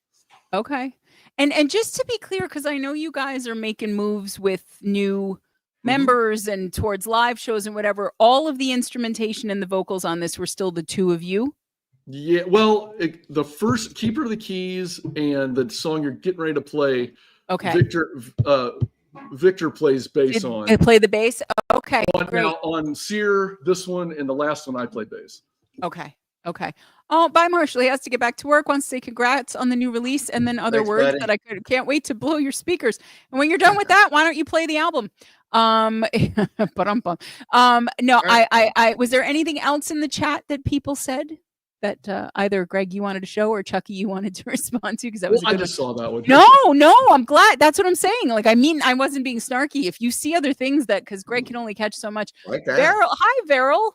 Okay. And just to be clear, because I know you guys are making moves with new members and towards live shows and whatever, all of the instrumentation and the vocals on this were still the two of you? Yeah, well, the first Keeper of the Keys and the song you're getting ready to play, Victor plays bass on. Play the bass? Okay. Now on Sear, this one, and the last one I played bass. Okay. Oh, bye, Marshall. He has to get back to work. Wants to say congrats on the new release, and then other words buddy. that I can't wait to blow your speakers. And when you're done with that, why don't you play the album? No, I was there anything else in the chat that people said that either Greg you wanted to show or Chucky you wanted to respond to? Because that was I just saw that one. No, I'm glad. That's what I'm saying. Like, I mean, I wasn't being snarky. If you see other things because Greg can only catch so much. Like that. Hi, Veril.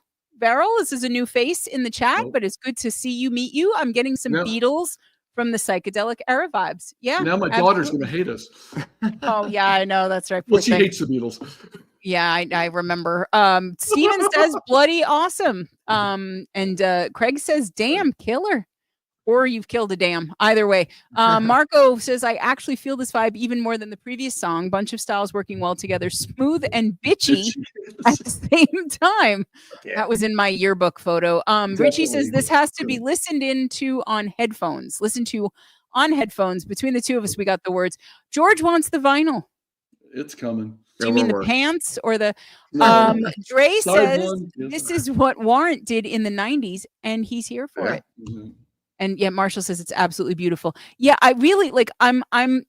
This is a new face in the chat, but it's good to see you, meet you. I'm getting some Beatles from the psychedelic era vibes. Yeah. Now my daughter's going to hate us. Oh yeah, I know. That's right. Well, she hates the Beatles. Yeah, I remember. Steven says bloody awesome. And Craig says, damn, killer. Or you've killed a dam. Either way. Marco says, I actually feel this vibe even more than the previous song. Bunch of styles working well together. Smooth and bitchy at the same time. Yeah. That was in my yearbook photo. Richie says, this has to be listened into on headphones. Listen to on headphones. Between the two of us, we got the words. George wants the vinyl. It's coming. Do you mean the pants or the Dre says this is what Warrant did in the 90s and he's here for it. Mm-hmm. And yeah, Marshall says it's absolutely beautiful. Yeah, I really like I'm gonna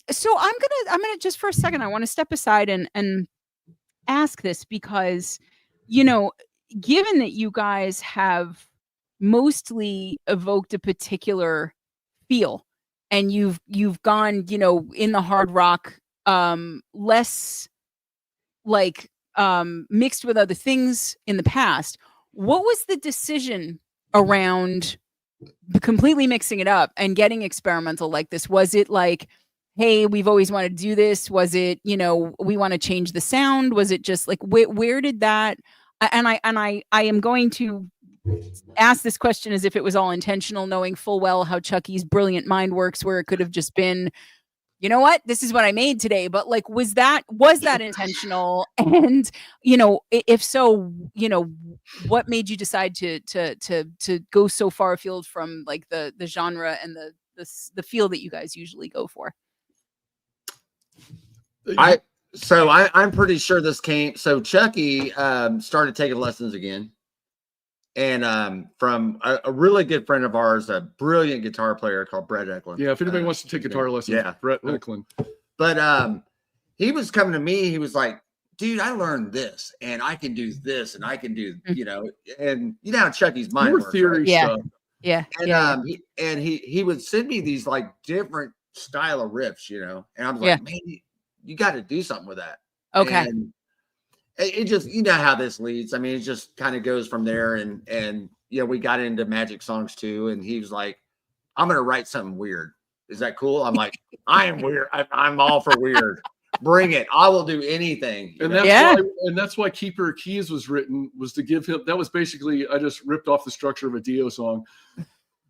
just for a second, I want to step aside and ask this because, given that you guys have mostly evoked a particular feel, and you've gone, in the hard rock, less like mixed with other things in the past. What was the decision around completely mixing it up and getting experimental like this? Was it like, hey, we've always wanted to do this? Was it, we want to change the sound? Was it just like, where did that? And I am going to ask this question as if it was all intentional, knowing full well how Chucky's brilliant mind works, where it could have just been, you know what, this is what I made today. But like, was that intentional? And, if so, what made you decide to go so far afield from like the genre and the feel that you guys usually go for? I'm pretty sure this came. So Chucky started taking lessons again, and from a really good friend of ours, a brilliant guitar player called Brett Eklund. Yeah, if anybody wants to take guitar lessons, Brett Eklund. But he was coming to me. He was like, "Dude, I learned this, and I can do this, and I can do, and you know how Chucky's mind More works, theory right? stuff. Yeah. And he would send me these like different style of riffs, and I was like, man, you got to do something with that. Okay. And it just, how this leads. I mean, it just kind of goes from there. And we got into magic songs too. And he was like, I'm going to write something weird. Is that cool? I'm like, I am weird. I'm all for weird. Bring it. I will do anything. And that's why Keeper of Keys was written, was to give him, that was basically, I just ripped off the structure of a Dio song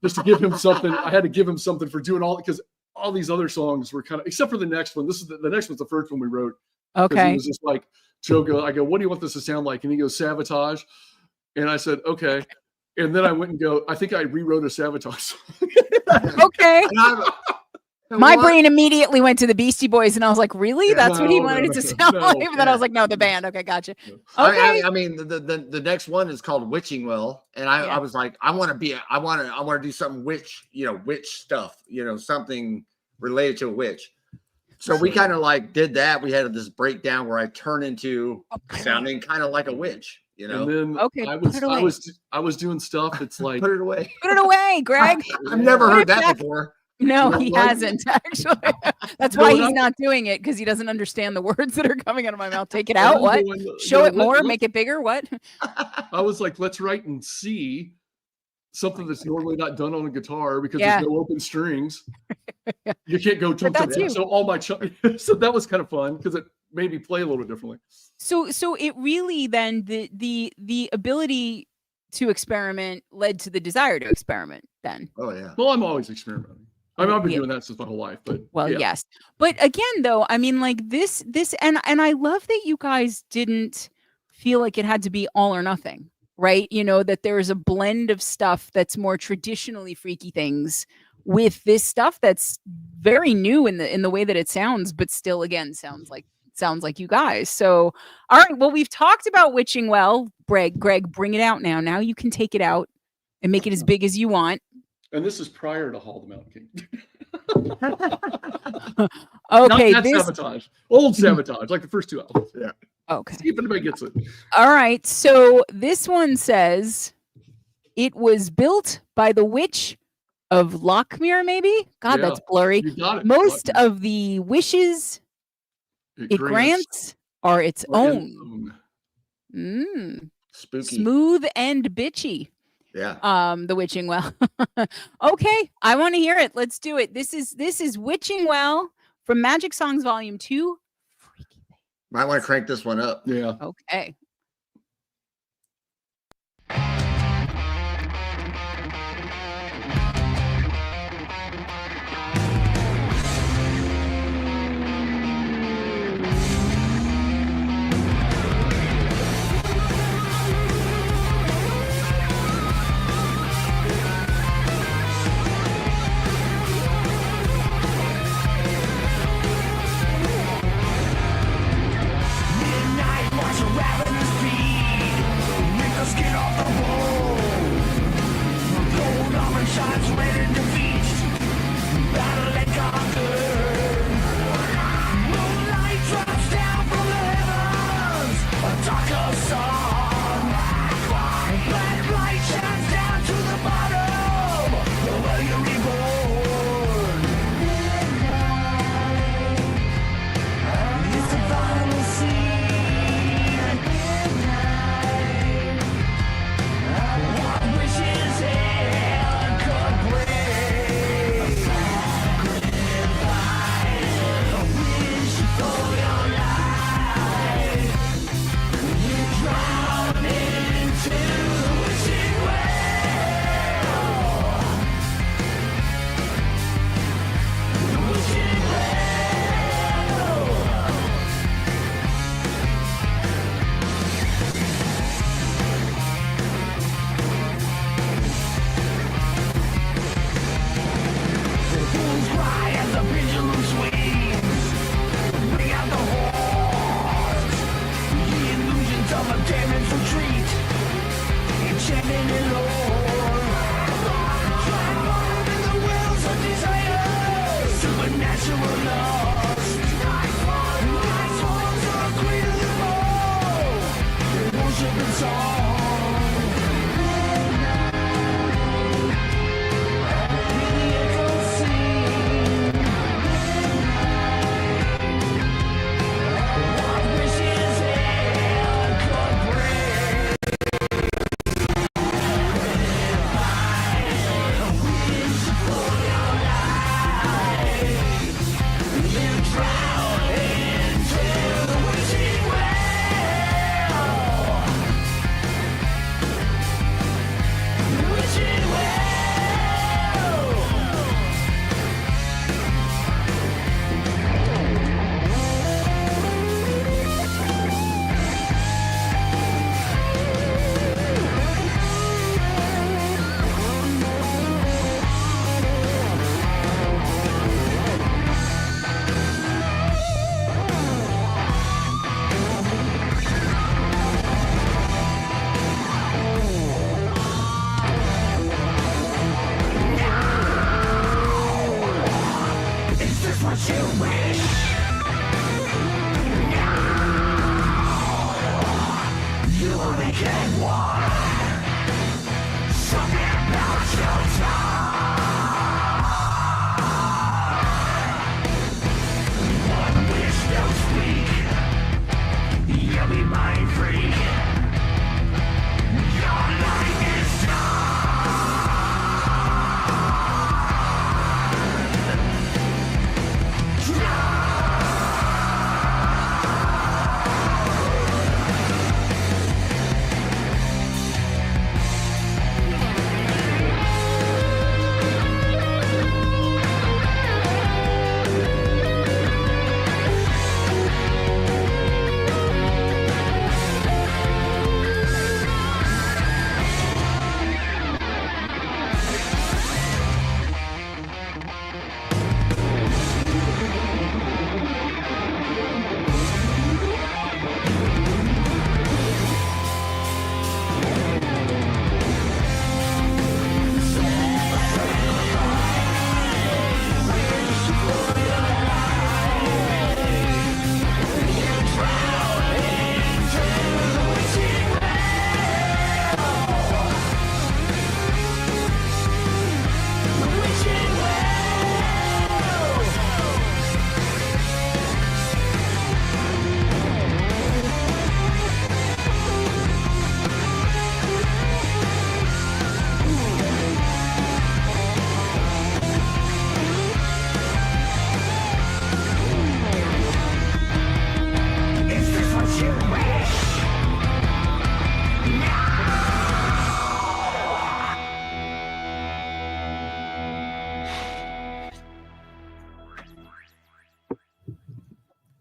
just to give him something. I had to give him something for doing because all these other songs were kind of, except for the next one. This is the next one's the first one we wrote. Okay. He was just like, I go, what do you want this to sound like? And he goes, Sabotage. And I said, okay. And then I went and I think I rewrote a Sabotage song. Okay. My brain immediately went to the Beastie Boys, and I was like, really? That's what he wanted it to sound like? But then I was like, no, the band. Okay, gotcha. Okay. I mean, the next one is called Witching Well. And I was like, I want to do something witch stuff, something related to a witch. So we kind of like did that. We had this breakdown where I turn into sounding kind of like a witch, And then I was doing stuff. It's like, put it away, Greg. I've never heard that before. No, he hasn't actually. That's why he's not doing it, because he doesn't understand the words that are coming out of my mouth. Take it out. What? Show it more. Make it bigger. What? I was like, let's write in C, something that's normally not done on a guitar because there's no open strings. You can't go to so all my so that was kind of fun because it made me play a little differently. So it really then the ability to experiment led to the desire to experiment then. Oh yeah. Well, I'm always experimenting. I mean, I've been doing that since my whole life, but yes. But again, though, I mean, like this, and I love that you guys didn't feel like it had to be all or nothing, right? That there is a blend of stuff that's more traditionally freaky things with this stuff that's very new in the way that it sounds, but still, again, sounds like you guys. So, all right, well, we've talked about Witching Well. Greg, bring it out now. Now you can take it out and make it as big as you want. And this is prior to Hall the Mountain King. Okay. Not Sabotage. Old Sabotage, like the first two albums. Yeah. Okay. See if anybody gets it. All right. So this one says it was built by the Witch of Lockmere, maybe? God, that's blurry. You got it. Most of the wishes it grants are its own. Spooky. Smooth and bitchy. Yeah. The Witching Well. Okay, I want to hear it. Let's do it. This is Witching Well from Magic Songs Volume 2. Might want to crank this one up. Yeah. Okay. Midnight, watch a ravenous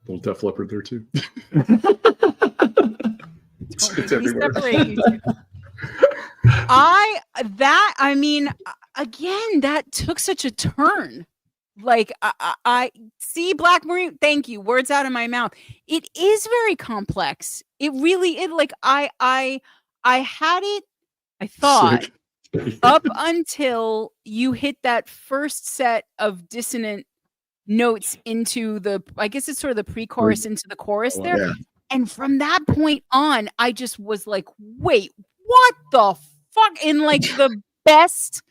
Little Def Leppard there too. Don't It's make me everywhere. separate you two. I mean, again, that took such a turn. Like I see Black Marine. Thank you. Words out of my mouth. It is very complex. It really is. Like I had it. I thought Sick. up until you hit that first set of dissonant notes into the. I guess it's sort of the pre-chorus into the chorus there. Yeah. And from that point on, I just was like, wait, what the fuck? In like the best,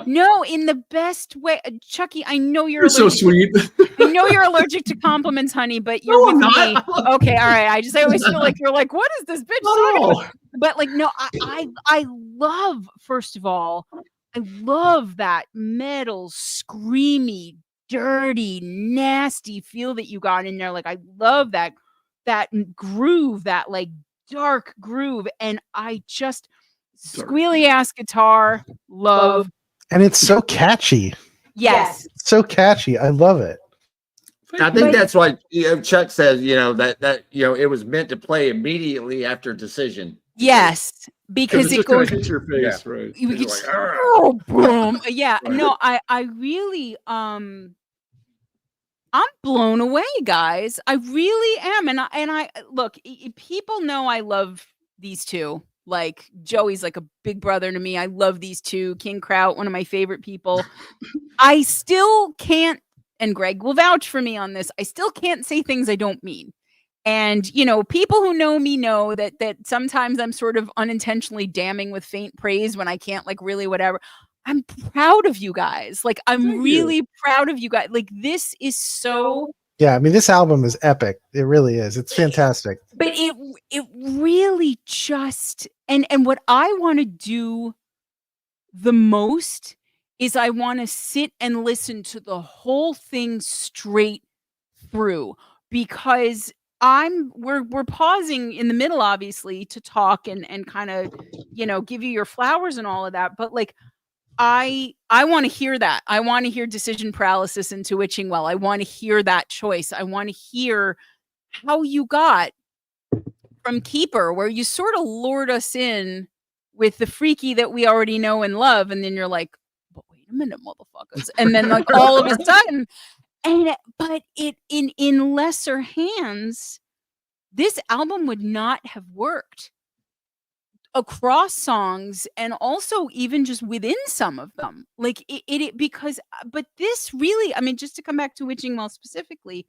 no, in the best way. Chucky, I know you're You're so sweet. I know you're allergic to compliments, honey, but you're No, I'm with me. not. Okay, all right. I always feel like you're like, what is this bitch talking about? No. But like, no, I love, first of all, I love that metal, screamy, dirty, nasty feel that you got in there. Like, I love that groove, that like dark groove. And I just squealy ass guitar, love. And it's so catchy. Yes. So catchy. I love it. I think that's why Chuck says, that it was meant to play immediately after Decision. Yes. Because it goes hits your face, right? you It's get like, oh, boom. Yeah. Right. No, I really I'm blown away, guys. I really am. And I look, people know I love these two. Like Joey's like a big brother to me. I love these two. King Kraut, one of my favorite people. I still can't, and Greg will vouch for me on this, I still can't say things I don't mean. And, you know, people who know me know that sometimes I'm sort of unintentionally damning with faint praise when I can't, like, really whatever. I'm proud of you guys. Like, I'm really proud of you guys. Like, this is so... Yeah, I mean, this album is epic. It really is. It's fantastic. But it really just... And what I want to do the most is I want to sit and listen to the whole thing straight through, because we're pausing in the middle, obviously, to talk and kind of, you know, give you your flowers and all of that. But like, I want to hear that. I want to hear decision paralysis into Witching Well. I want to hear that choice. I want to hear how you got from Keeper, where you sort of lured us in with the freaky that we already know and love. And then you're like, but wait a minute, motherfuckers. And then like all of a sudden, but in lesser hands, this album would not have worked across songs and also even just within some of them. Like because, but this really, I mean, just to come back to Witching Well specifically,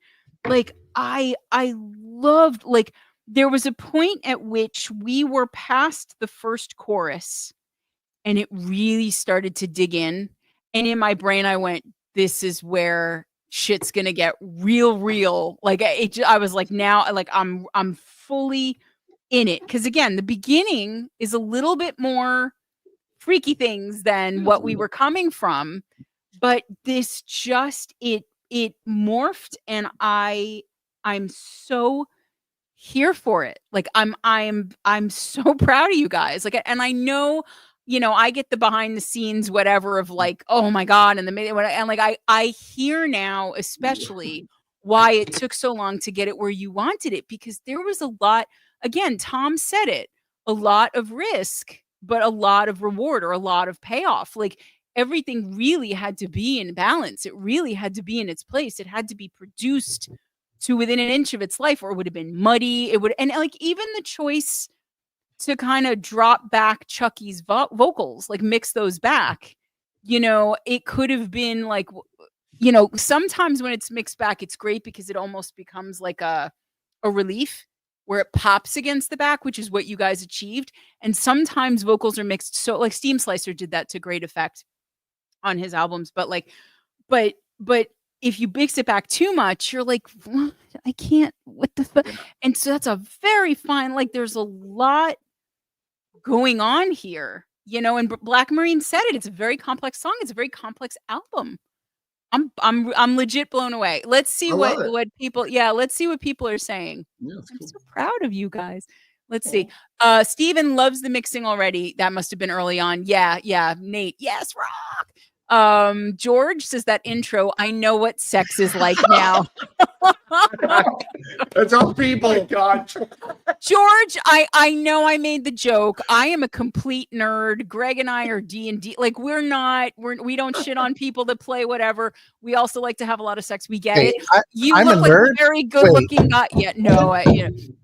like I loved, like, there was a point at which we were past the first chorus and it really started to dig in. And in my brain, I went, this is where shit's gonna get real. Like I was like, now, like I'm fully in it. Cause again, the beginning is a little bit more freaky things than what we were coming from. But this just, it morphed, and I'm so here for it. Like I'm so proud of you guys. Like, and I know, you know, I get the behind the scenes whatever of like, oh my God, and and like I hear now especially why it took so long to get it where you wanted it, because there was a lot, again, Tom said it, a lot of risk, but a lot of reward, or a lot of payoff. Like everything really had to be in balance. It really had to be in its place. It had to be produced to within an inch of its life, or it would have been muddy. It would, and like even the choice to kind of drop back Chucky's vocals, like mix those back, you know, it could have been like, you know, sometimes when it's mixed back, it's great because it almost becomes like a relief where it pops against the back, which is what you guys achieved. And sometimes vocals are mixed. So like Steam Slicer did that to great effect on his albums. But like, but if you mix it back too much, you're like, what? I can't, what the fuck? And so that's a very fine, like there's a lot going on here, you know, and Black Marine said it, it's a very complex song. It's a very complex album. I'm legit blown away. Let's see what people, let's see what people are saying. Yeah, I'm cool. so proud of you guys. Let's see. Steven loves the mixing already. That must have been early on. Yeah. Nate, yes, rock. George says that intro, I know what sex is like now. That's all people. Oh my God. George, I know I made the joke. I am a complete nerd. Greg and I are D&D. Like we don't shit on people that play whatever. We also like to have a lot of sex. We get it. You I'm look a like nerd? a very good looking guy. Yeah, no,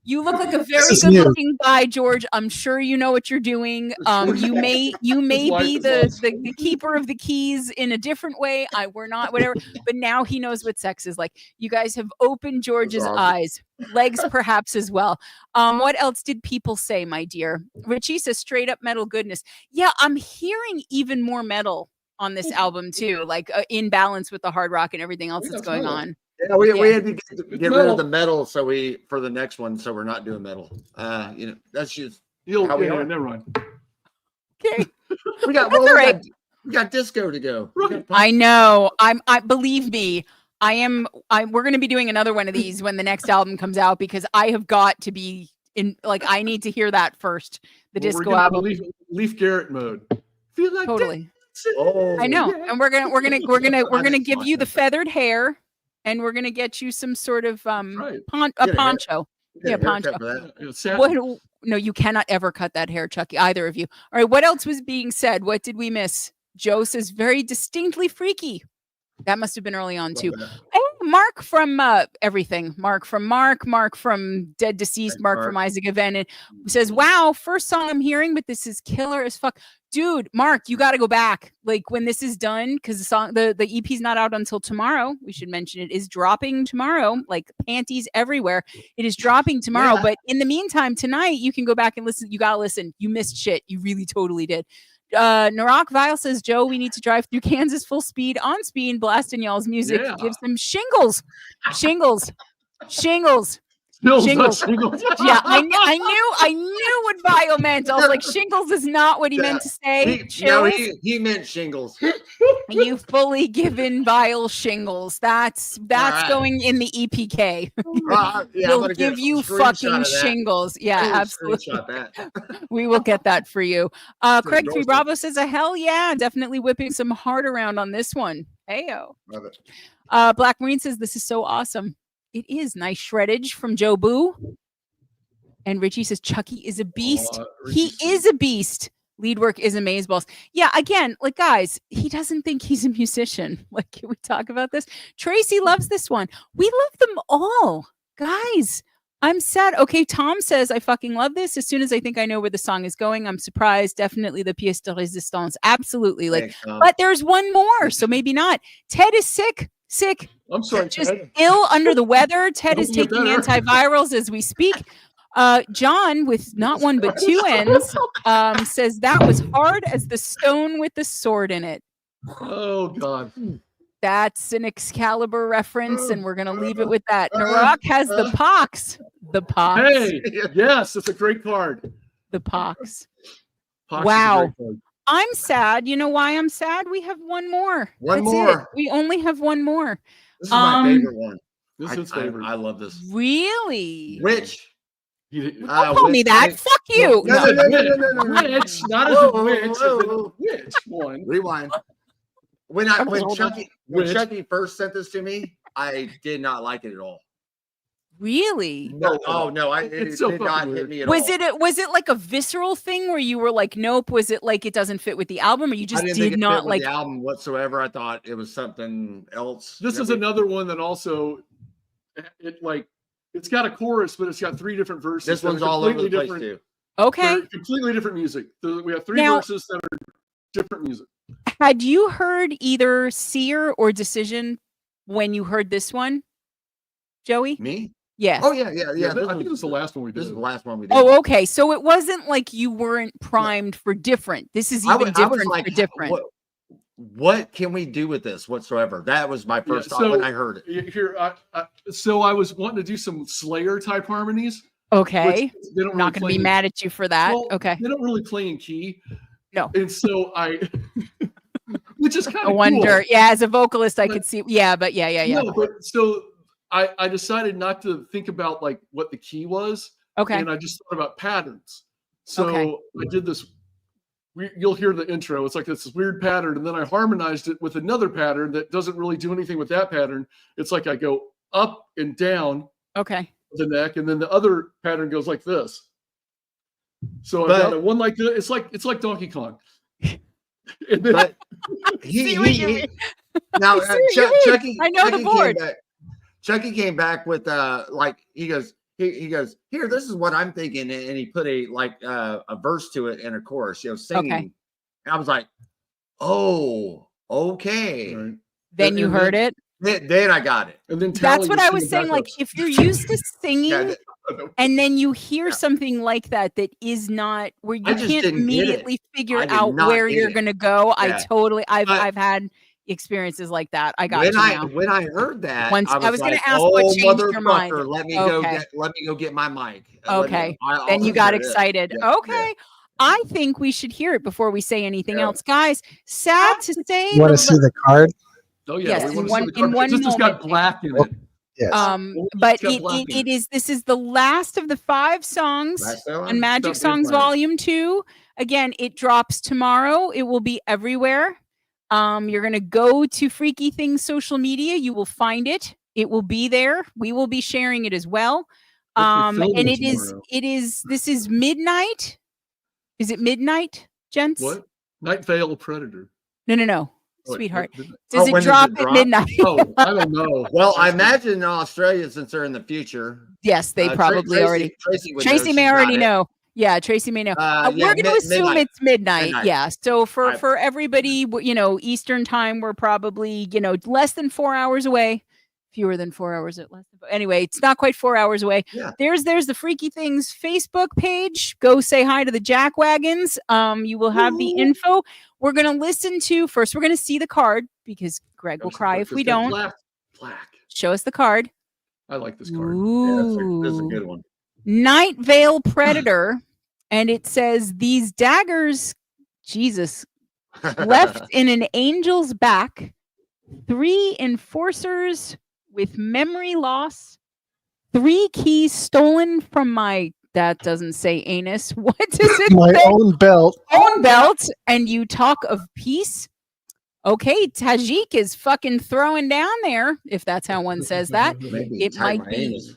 you look like a very good looking guy, George. I'm sure you know what you're doing. You may be the keeper of the keys in a different way. We're not, whatever. But now he knows what sex is like. You guys have opened George's eyes, legs perhaps as well. What else did people say, my dear? Richie says straight up metal goodness. Yeah, I'm hearing even more metal on this album too, like in balance with the hard rock and everything else that's going on. Yeah, we had to get rid of the metal for the next one, so we're not doing metal. You know, that's just how we are. Never mind. Okay. we got disco to go. Right. I know. I believe me. We're going to be doing another one of these when the next album comes out, because I have got to be in, like, I need to hear that first. The disco album. Leaf Garrett mode. Feel like totally. Oh, I know. And we're gonna give you the feathered hair, and we're gonna get you some sort of poncho. Yeah, poncho. No, you cannot ever cut that hair, Chucky. Either of you. All right. What else was being said? What did we miss? Joe says very distinctly freaky. That must have been early on too. Mark from everything. Mark from Dead Deceased, Mark from Isaac Event, and says, "Wow, first song I'm hearing, but this is killer as fuck." Dude, Mark, you got to go back. Like when this is done, because the EP's not out until tomorrow. We should mention it is dropping tomorrow, like panties everywhere. It is dropping tomorrow. But in the meantime, tonight you can go back and listen. You gotta listen. You missed shit. You really totally did. Narak Vile says, Joe, we need to drive through Kansas full speed on speed, blasting y'all's music. Yeah. Gives them shingles. Shingles. Yeah, I knew what Vile meant. I was like, shingles is not what he meant to say. He meant shingles. You fully given Vile shingles. That's right. Going in the EPK. We'll give you fucking shingles. Yeah, absolutely. We will get that for you. Craig 3 Bravo says, a hell yeah, definitely whipping some heart around on this one. Heyo. Love it. Black Marine says, this is so awesome. It is nice shreddage from Joe Boo. And Richie says, Chucky is a beast. He is a beast. Lead work is amazeballs. Yeah, again, like, guys, he doesn't think he's a musician. Like, can we talk about this? Tracy loves this one. We love them all. Guys, I'm sad. Okay, Tom says, I fucking love this. As soon as I think I know where the song is going, I'm surprised. Definitely the pièce de résistance. Absolutely. Like, but there's one more, so maybe not. Ted is sick. I'm sorry, just Ted. Ill under the weather. Ted is taking antivirals as we speak. John, with not one but two ends, says that was hard as the stone with the sword in it. Oh God. That's an Excalibur reference, and we're gonna leave it with that. Narak has the pox. The pox. Hey, yes, it's a great card. The pox. Wow. I'm sad. You know why I'm sad? We have one more. One more. We only have one more. This is my favorite one. This is his favorite. I love this. Really? Which? Don't call me that. Fuck you. No. Which? Not as a witch. Which one? Rewind. When Chucky first sent this to me, I did not like it at all. Really? No. Oh no! It did not hit me at all. Was it like a visceral thing where you were like, nope? Was it like it doesn't fit with the album, or you just did not like the album whatsoever? I thought it was something else. This is another one that also it's got a chorus, but it's got 3 different verses. This one's all over the place too. Okay, completely different music. We have 3 verses that are different music. Had you heard either Seer or Decision when you heard this one, Joey? Me? Yeah. Oh yeah. I think it was the last one we did. This is the last one we did. Oh, okay. So it wasn't like you weren't primed for different. This is even different for different. What can we do with this whatsoever? That was my first thought when I heard it. Here, so I was wanting to do some Slayer type harmonies. Okay. I'm not going to be mad at you for that. Well, okay. They don't really play in key. No. And so which is kind of I wonder. Cool. Yeah, as a vocalist, I could see. Yeah, but yeah. No, but so I decided not to think about like what the key was. Okay. And I just thought about patterns. So I did this. You'll hear the intro. It's like this weird pattern, and then I harmonized it with another pattern that doesn't really do anything with that pattern. It's like I go up and down. Okay. The neck, and then the other pattern goes like this. So I got one like this. It's like Donkey Kong. And then now Chucky. I know the board. Chucky came back with he goes here. This is what I'm thinking, and he put a verse to it and a chorus, singing. Okay. And I was like, oh, okay. Right. Then you heard it. Then I got it. And then that's what I was saying. Like if you're used to singing, and then you hear something like that is not where you can't immediately figure out where you're going to go. Yeah. I've had experiences like that. I got when I heard that, I was going to ask what changed your mind. Let me go get my mic. Okay. Then you got excited. Yeah. Okay. Yeah. I think we should hear it before we say anything else, guys. Sad to say. You want to see the card? Oh yeah, yes, in one moment. It's got black in it. Yes. But it is. This is the last of the 5 songs on Magic Songs Volume 2. Again, it drops tomorrow. It will be everywhere. You're gonna go to Freaky Things social media. You will find it. It will be there. We will be sharing it as well. And it is. This is midnight. Is it midnight, gents? What? Night Vale Predator. No. sweetheart. What- Does it when does drop it at drop? midnight? Oh, I don't know. Well, I imagine in Australia, since they're in the future, Yes, they probably already. Tracy would Tracy know. may She's already got it. know. Yeah, Tracy may know. Yeah, We're going to assume midnight. it's midnight. Midnight. Yeah. So I- for everybody, Eastern time, we're probably less than 4 hours away. Fewer than 4 hours at less. Anyway, it's not quite 4 hours away. Yeah. There's the Freaky Things Facebook page. Go say hi to the Jack Wagons. You will have the info. We're going to listen to first. We're going to see the card because Greg will cry if we don't. Black. Show us the card. I like this card. Ooh. This is a good one. Night Veil Predator, and it says these daggers, Jesus, left in an angel's back, 3 enforcers with memory loss, 3 keys stolen from my, that doesn't say anus. What does it My say? own belt. Own belt, and you talk of peace. Okay, Tajik is fucking throwing down there, if that's how one says that. Maybe It tight might my be. anus.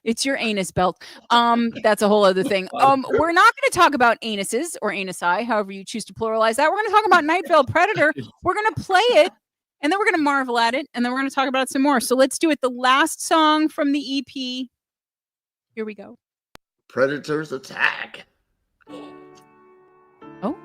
It's your anus belt. That's a whole other thing. We're not going to talk about anuses or anusi, however you choose to pluralize that. We're going to talk about Night Veil Predator. We're going to play it, and then we're going to marvel at it, and then we're going to talk about it some more. So let's do it. The last song from the EP. Here we go. Predators attack. Oh.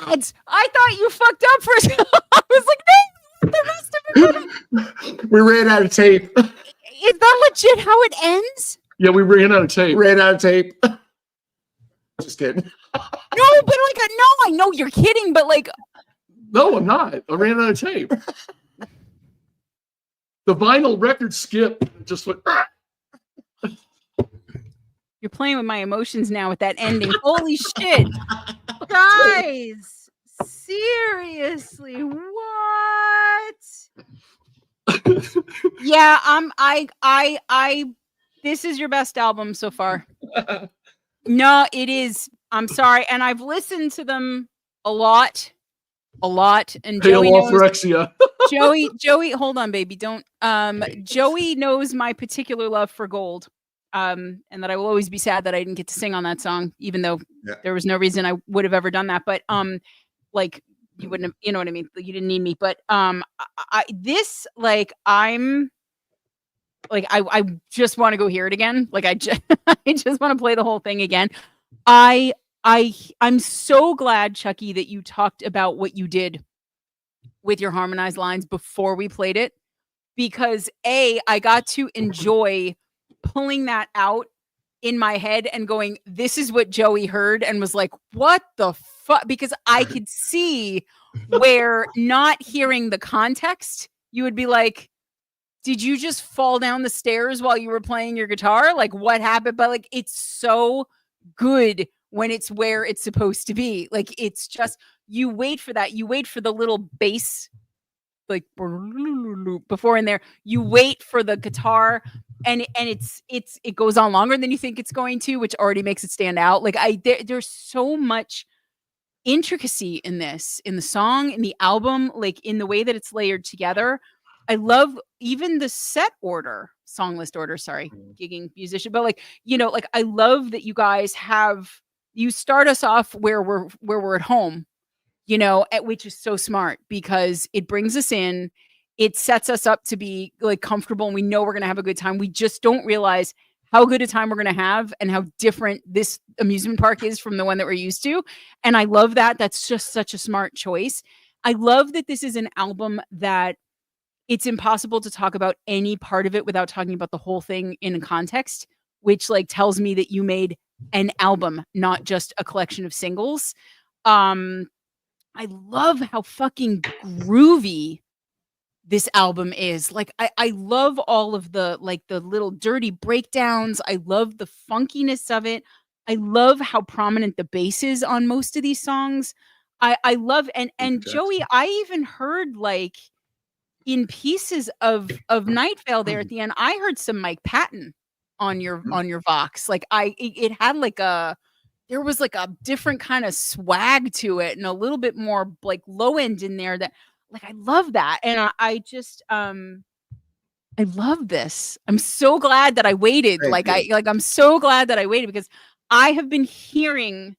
What? I thought you fucked up for a second. I was like, no, the rest of it. We ran out of tape. Is that legit how it ends? Yeah, we ran out of tape. Ran out of tape. Just kidding. No, but like, no, I know you're kidding, but like, No, I'm not. I ran out of tape. The vinyl record skip just went. you're playing with my emotions now with that ending. Holy shit. Guys, seriously, what? Yeah, I this is your best album so far. No, it is. I'm sorry. And I've listened to them a lot. And Pale Joey knows, orthorexia. Joey, hold on, baby. Don't Joey knows my particular love for Gold. And that I will always be sad that I didn't get to sing on that song, even though there was no reason I would have ever done that. But like you wouldn't have, you know what I mean? You didn't need me. But I just want to go hear it again. Like I just want to play the whole thing again. I'm so glad, Chucky, that you talked about what you did with your harmonized lines before we played it, because I got to enjoy pulling that out in my head and going, this is what Joey heard and was like, what the fuck? Because I could see where not hearing the context, you would be like, did you just fall down the stairs while you were playing your guitar? Like what happened? But like, it's so good when it's where it's supposed to be. Like, it's just, you wait for that. You wait for the little bass, like before in there, you wait for the guitar and it goes on longer than you think it's going to, which already makes it stand out. Like there's so much intricacy in this, in the song, in the album, like in the way that it's layered together. I love even the set order, song list order, sorry, gigging musician, but like, you know, like I love that you guys you start us off where we're at home, you know, which is so smart because it brings us in, it sets us up to be like comfortable and we know we're going to have a good time. We just don't realize how good a time we're going to have and how different this amusement park is from the one that we're used to. And I love that. That's just such a smart choice. I love that this is an album that it's impossible to talk about any part of it without talking about the whole thing in context, which like tells me that you made an album, not just a collection of singles. I love how fucking groovy this album is. Like, I love all of the, like the little dirty breakdowns. I love the funkiness of it. I love how prominent the bass is on most of these songs. I love, and Joey, I even heard like, in pieces of Night Vale there at the end, I heard some Mike Patton on your Vox. Like it had like there was like a different kind of swag to it and a little bit more like low end in there that like, I love that. And I just, I love this. I'm so glad that I waited. I'm so glad that I waited because I have been hearing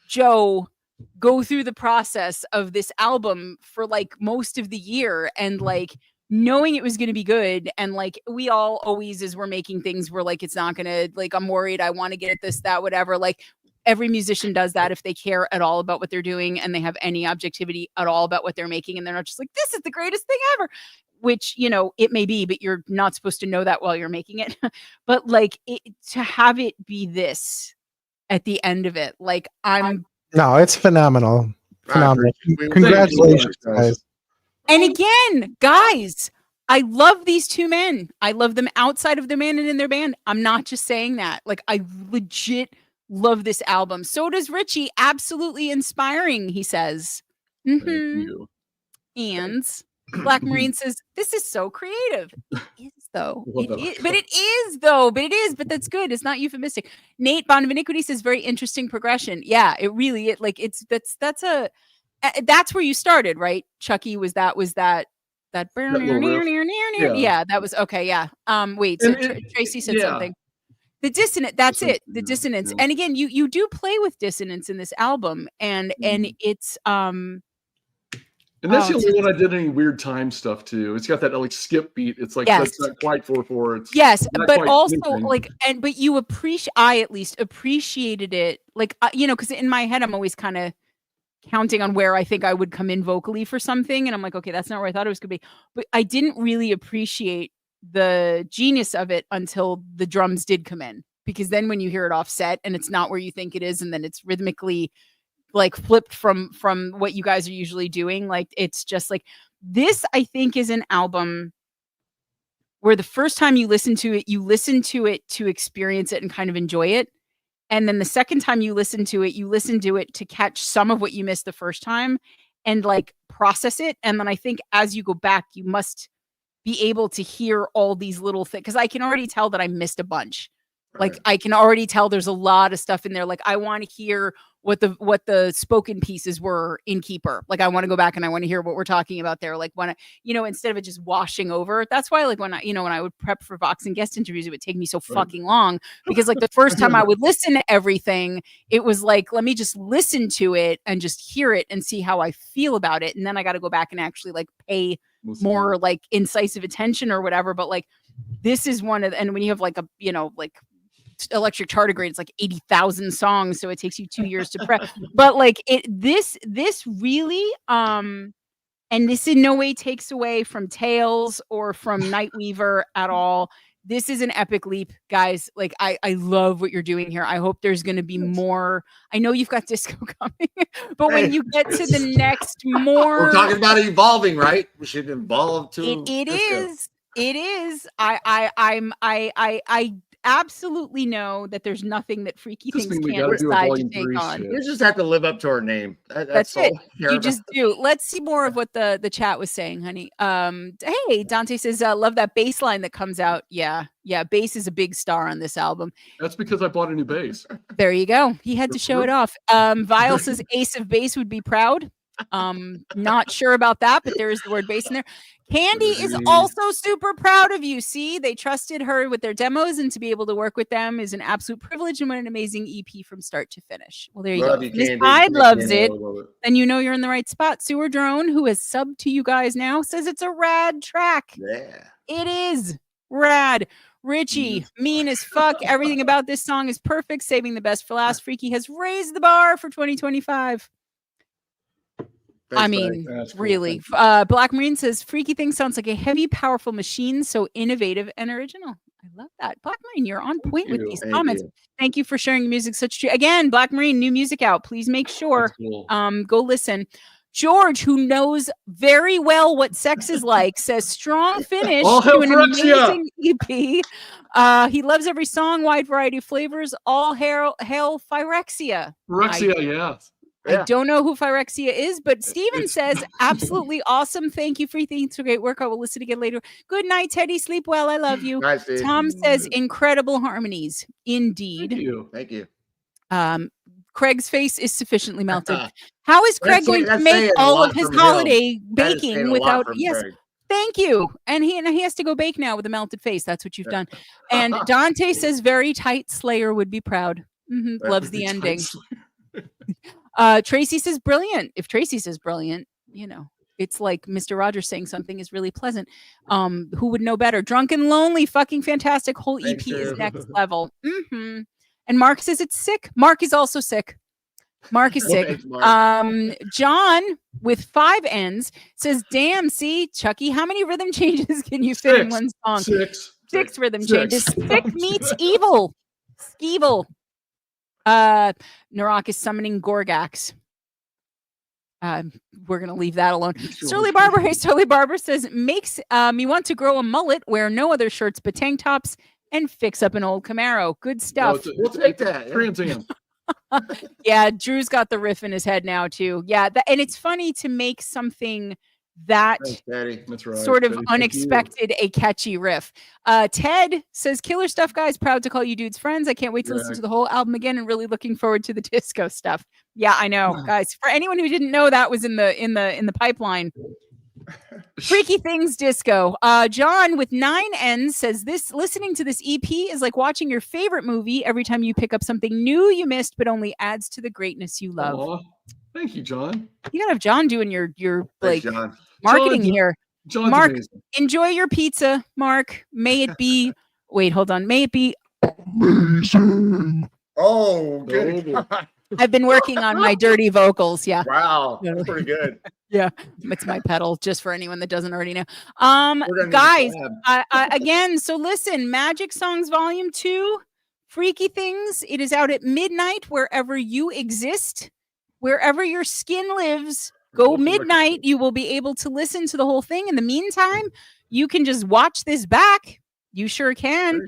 Joe go through the process of this album for like most of the year and like knowing it was going to be good. And like, we all always, as we're making things, we're like, it's not going to, like, I'm worried. I want to get at this, that, whatever. Like every musician does that if they care at all about what they're doing and they have any objectivity at all about what they're making. And they're not just like, this is the greatest thing ever, which, you know, it may be, but you're not supposed to know that while you're making it. But like to have it be this at the end of it, like no, it's phenomenal. Phenomenal. Congratulations, guys. And again, guys, I love these two men. I love them outside of their band and in their band. I'm not just saying that. Like, I legit love this album. So does Richie. Absolutely inspiring, he says. Thank you. And Black Marine says, this is so creative. It is, though. But that's good. It's not euphemistic. Nate Bond of Iniquity says, very interesting progression. Yeah, it really, that's where you started, right? Chucky, was that yeah, that was okay. Yeah. Wait, so Tracy said something. The dissonant, that's it. The dissonance. And again, you do play with dissonance in this album and it's and that's the only one I did any weird time stuff to. It's got that like skip beat. It's like that's not quite 4/4. It's but also like but you I at least appreciated it, like you know, because in my head I'm always kind of counting on where I think I would come in vocally for something. And I'm like, okay, that's not where I thought it was going to be. But I didn't really appreciate the genius of it until the drums did come in, because then when you hear it offset and it's not where you think it is, and then it's rhythmically like flipped from what you guys are usually doing, like it's just like, this I think is an album where the first time you listen to it to experience it and kind of enjoy it. And then the second time you listen to it to catch some of what you missed the first time and like process it. And then I think as you go back, you must be able to hear all these little things. Cause I can already tell that I missed a bunch. Like I can already tell there's a lot of stuff in there. Like I want to hear what the spoken pieces were in Keeper. Like I want to go back and I want to hear what we're talking about there. Like when instead of it just washing over. That's why like when I would prep for Vox and guest interviews, it would take me so fucking long, because like the first time I would listen to everything, it was like, let me just listen to it and just hear it and see how I feel about it. And then I got to go back and actually like pay more like incisive attention or whatever. But like, this is one of, and when you have like like Electric Tardigrade, it's like 80,000 songs, so it takes you 2 years to prep. But like this really and this in no way takes away from Tales or from Nightweaver at all. This is an epic leap, guys. Like I love what you're doing here. I hope there's going to be more. I know you've got disco coming, but when you get to the next more, we're talking about evolving, right? We should evolve to it is. I absolutely know that there's nothing that Freaky Things can't decide to take on. You just have to live up to our name. That's it. You just do. Let's see more of what the chat was saying, honey. Hey, Dante says, love that bass line that comes out. Yeah. Bass is a big star on this album. That's because I bought a new bass. There you go. He had to show it off. Vile says Ace of Bass would be proud. Not sure about that, but there is the word bass in there. Candy is also super proud of you. See, they trusted her with their demos, and to be able to work with them is an absolute privilege, and what an amazing EP from start to finish. Well, there you go. Miss Hyde loves it. Then you know you're in the right spot. Sewer Drone, who has subbed to you guys now, says it's a rad track. Yeah. It is rad. Richie, mean as fuck. Everything about this song is perfect. Saving the best for last. Freaky has raised the bar for 2025. Thanks, I mean, cool. really. Black Marine says, Freaky Thing sounds like a heavy, powerful machine, so innovative and original. I love that. Black Marine, you're on point with these comments. Thank you for sharing your music. Again, Black Marine, new music out. Please make sure. Cool. Go listen. George, who knows very well what sex is like, says strong finish to an amazing EP. He loves every song, wide variety of flavors. All hail Phyrexia. Phyrexia, yes. I don't know who Phyrexia is, but Steven says, absolutely awesome. Thank you for thinking it's a great work. I will listen again later. Good night, Teddy. Sleep well. I love you. Nice, Tom says, incredible harmonies. Indeed. Thank you. Craig's face is sufficiently melted. How is Craig going to make all of his holiday baking without? Yes. Craig. Thank you. And he has to go bake now with a melted face. That's what you've done. And Dante says, very tight. Slayer would be proud. Loves the ending. Tracy says brilliant. If Tracy says brilliant, it's like Mr. Rogers saying something is really pleasant. Who would know better? Drunk and Lonely, fucking fantastic. Whole EP is next level. And Mark says it's sick. Mark is also sick. Mark is sick. John with 5 N's says, damn, see, Chucky, how many rhythm changes can you fit in one song? Six rhythm changes. Sick meets evil. Skeevil. Narak is summoning Gorgax. We're gonna leave that alone. Sterling Barber, hey, Sterling Barber says makes me want to grow a mullet, wear no other shirts but tank tops, and fix up an old Camaro. Good stuff. We'll take that. Trans Am. Yeah, Drew's got the riff in his head now too. Yeah, and it's funny to make something that That's right. sort of unexpected a catchy riff. Ted says, killer stuff, guys. Proud to call you dudes friends. I can't wait to listen to the whole album again, and really looking forward to the disco stuff. Yeah, I know, guys. For anyone who didn't know, that was in the pipeline. Freaky Things disco. John with 9 N's says, listening to this EP is like watching your favorite movie. Every time you pick up something new you missed, but only adds to the greatness you love. Aww. Thank you, John. You gotta have John doing your Thanks, John. marketing here. John's Mark, amazing. enjoy your pizza, Mark. May it be. Wait, hold on. May it be. Oh, good. I've been working on my dirty vocals. Yeah. Wow, that's pretty good. It's my pedal, just for anyone that doesn't already know. We're gonna need a Guys, collab. again, so listen, Magic Songs Volume 2, Freaky Things. It is out at midnight wherever you exist, wherever your skin lives. Go midnight. You will be able to listen to the whole thing. In the meantime, you can just watch this back. You sure can.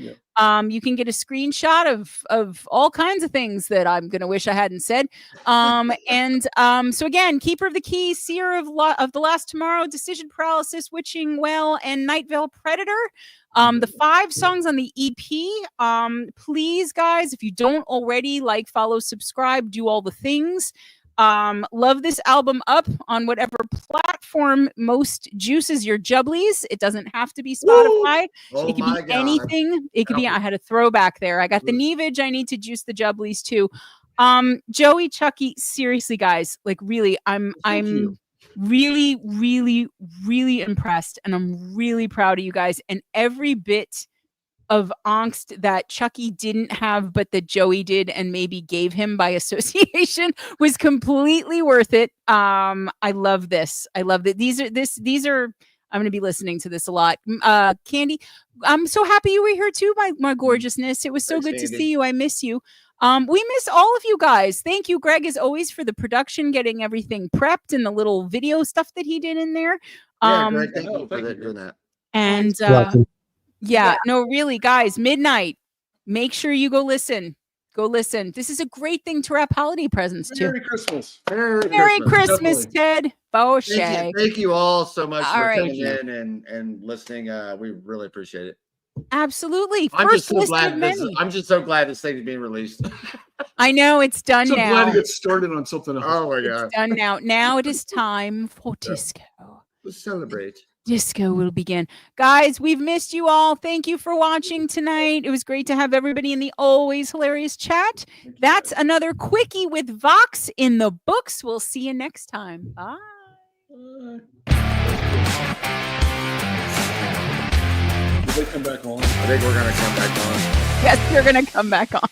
You can get a screenshot of all kinds of things that I'm gonna wish I hadn't said. So again, Keeper of the Key, Seer of the Last Tomorrow, Decision Paralysis, Witching Well, and Night Veil Predator. The 5 songs on the EP. Please, guys, if you don't already, like, follow, subscribe, do all the things. Love this album up on whatever platform most juices your jubblies. It doesn't have to be Spotify. Oh It could my be God. anything. It could be, I had a throwback there. I got the Neavage. I need to juice the jubblies too. Joey, Chucky, seriously, guys, like, really, I'm really, really, really impressed, and I'm really proud of you guys. And every bit of angst that Chucky didn't have, but that Joey did and maybe gave him by association was completely worth it. I love this. I love that. These are, I'm going to be listening to this a lot. Candy, I'm so happy you were here too, my gorgeousness. It was so good to see you. I miss you. We miss all of you guys. Thank you, Greg, as always, for the production, getting everything prepped and the little video stuff that he did in there. Greg, thank you for doing that. And no, really, guys, midnight. Make sure you go listen. Go listen. This is a great thing to wrap holiday presents to. Merry Christmas. Merry Christmas, Ted. Boshay. Thank you all so much All for right. tuning in and listening. We really appreciate it. Absolutely. I'm just so list glad of this. many. I'm just so glad this thing is being released. I know it's done So glad to now. get started on something else. Oh my God. It's done now. Now it is time for disco. Let's celebrate. Disco will begin. Guys, we've missed you all. Thank you for watching tonight. It was great to have everybody in the always hilarious chat. That's another quickie with Vox in the books. We'll see you next time. Bye. Did they come back on? I think we're gonna come back on. Yes, you're going to come back on.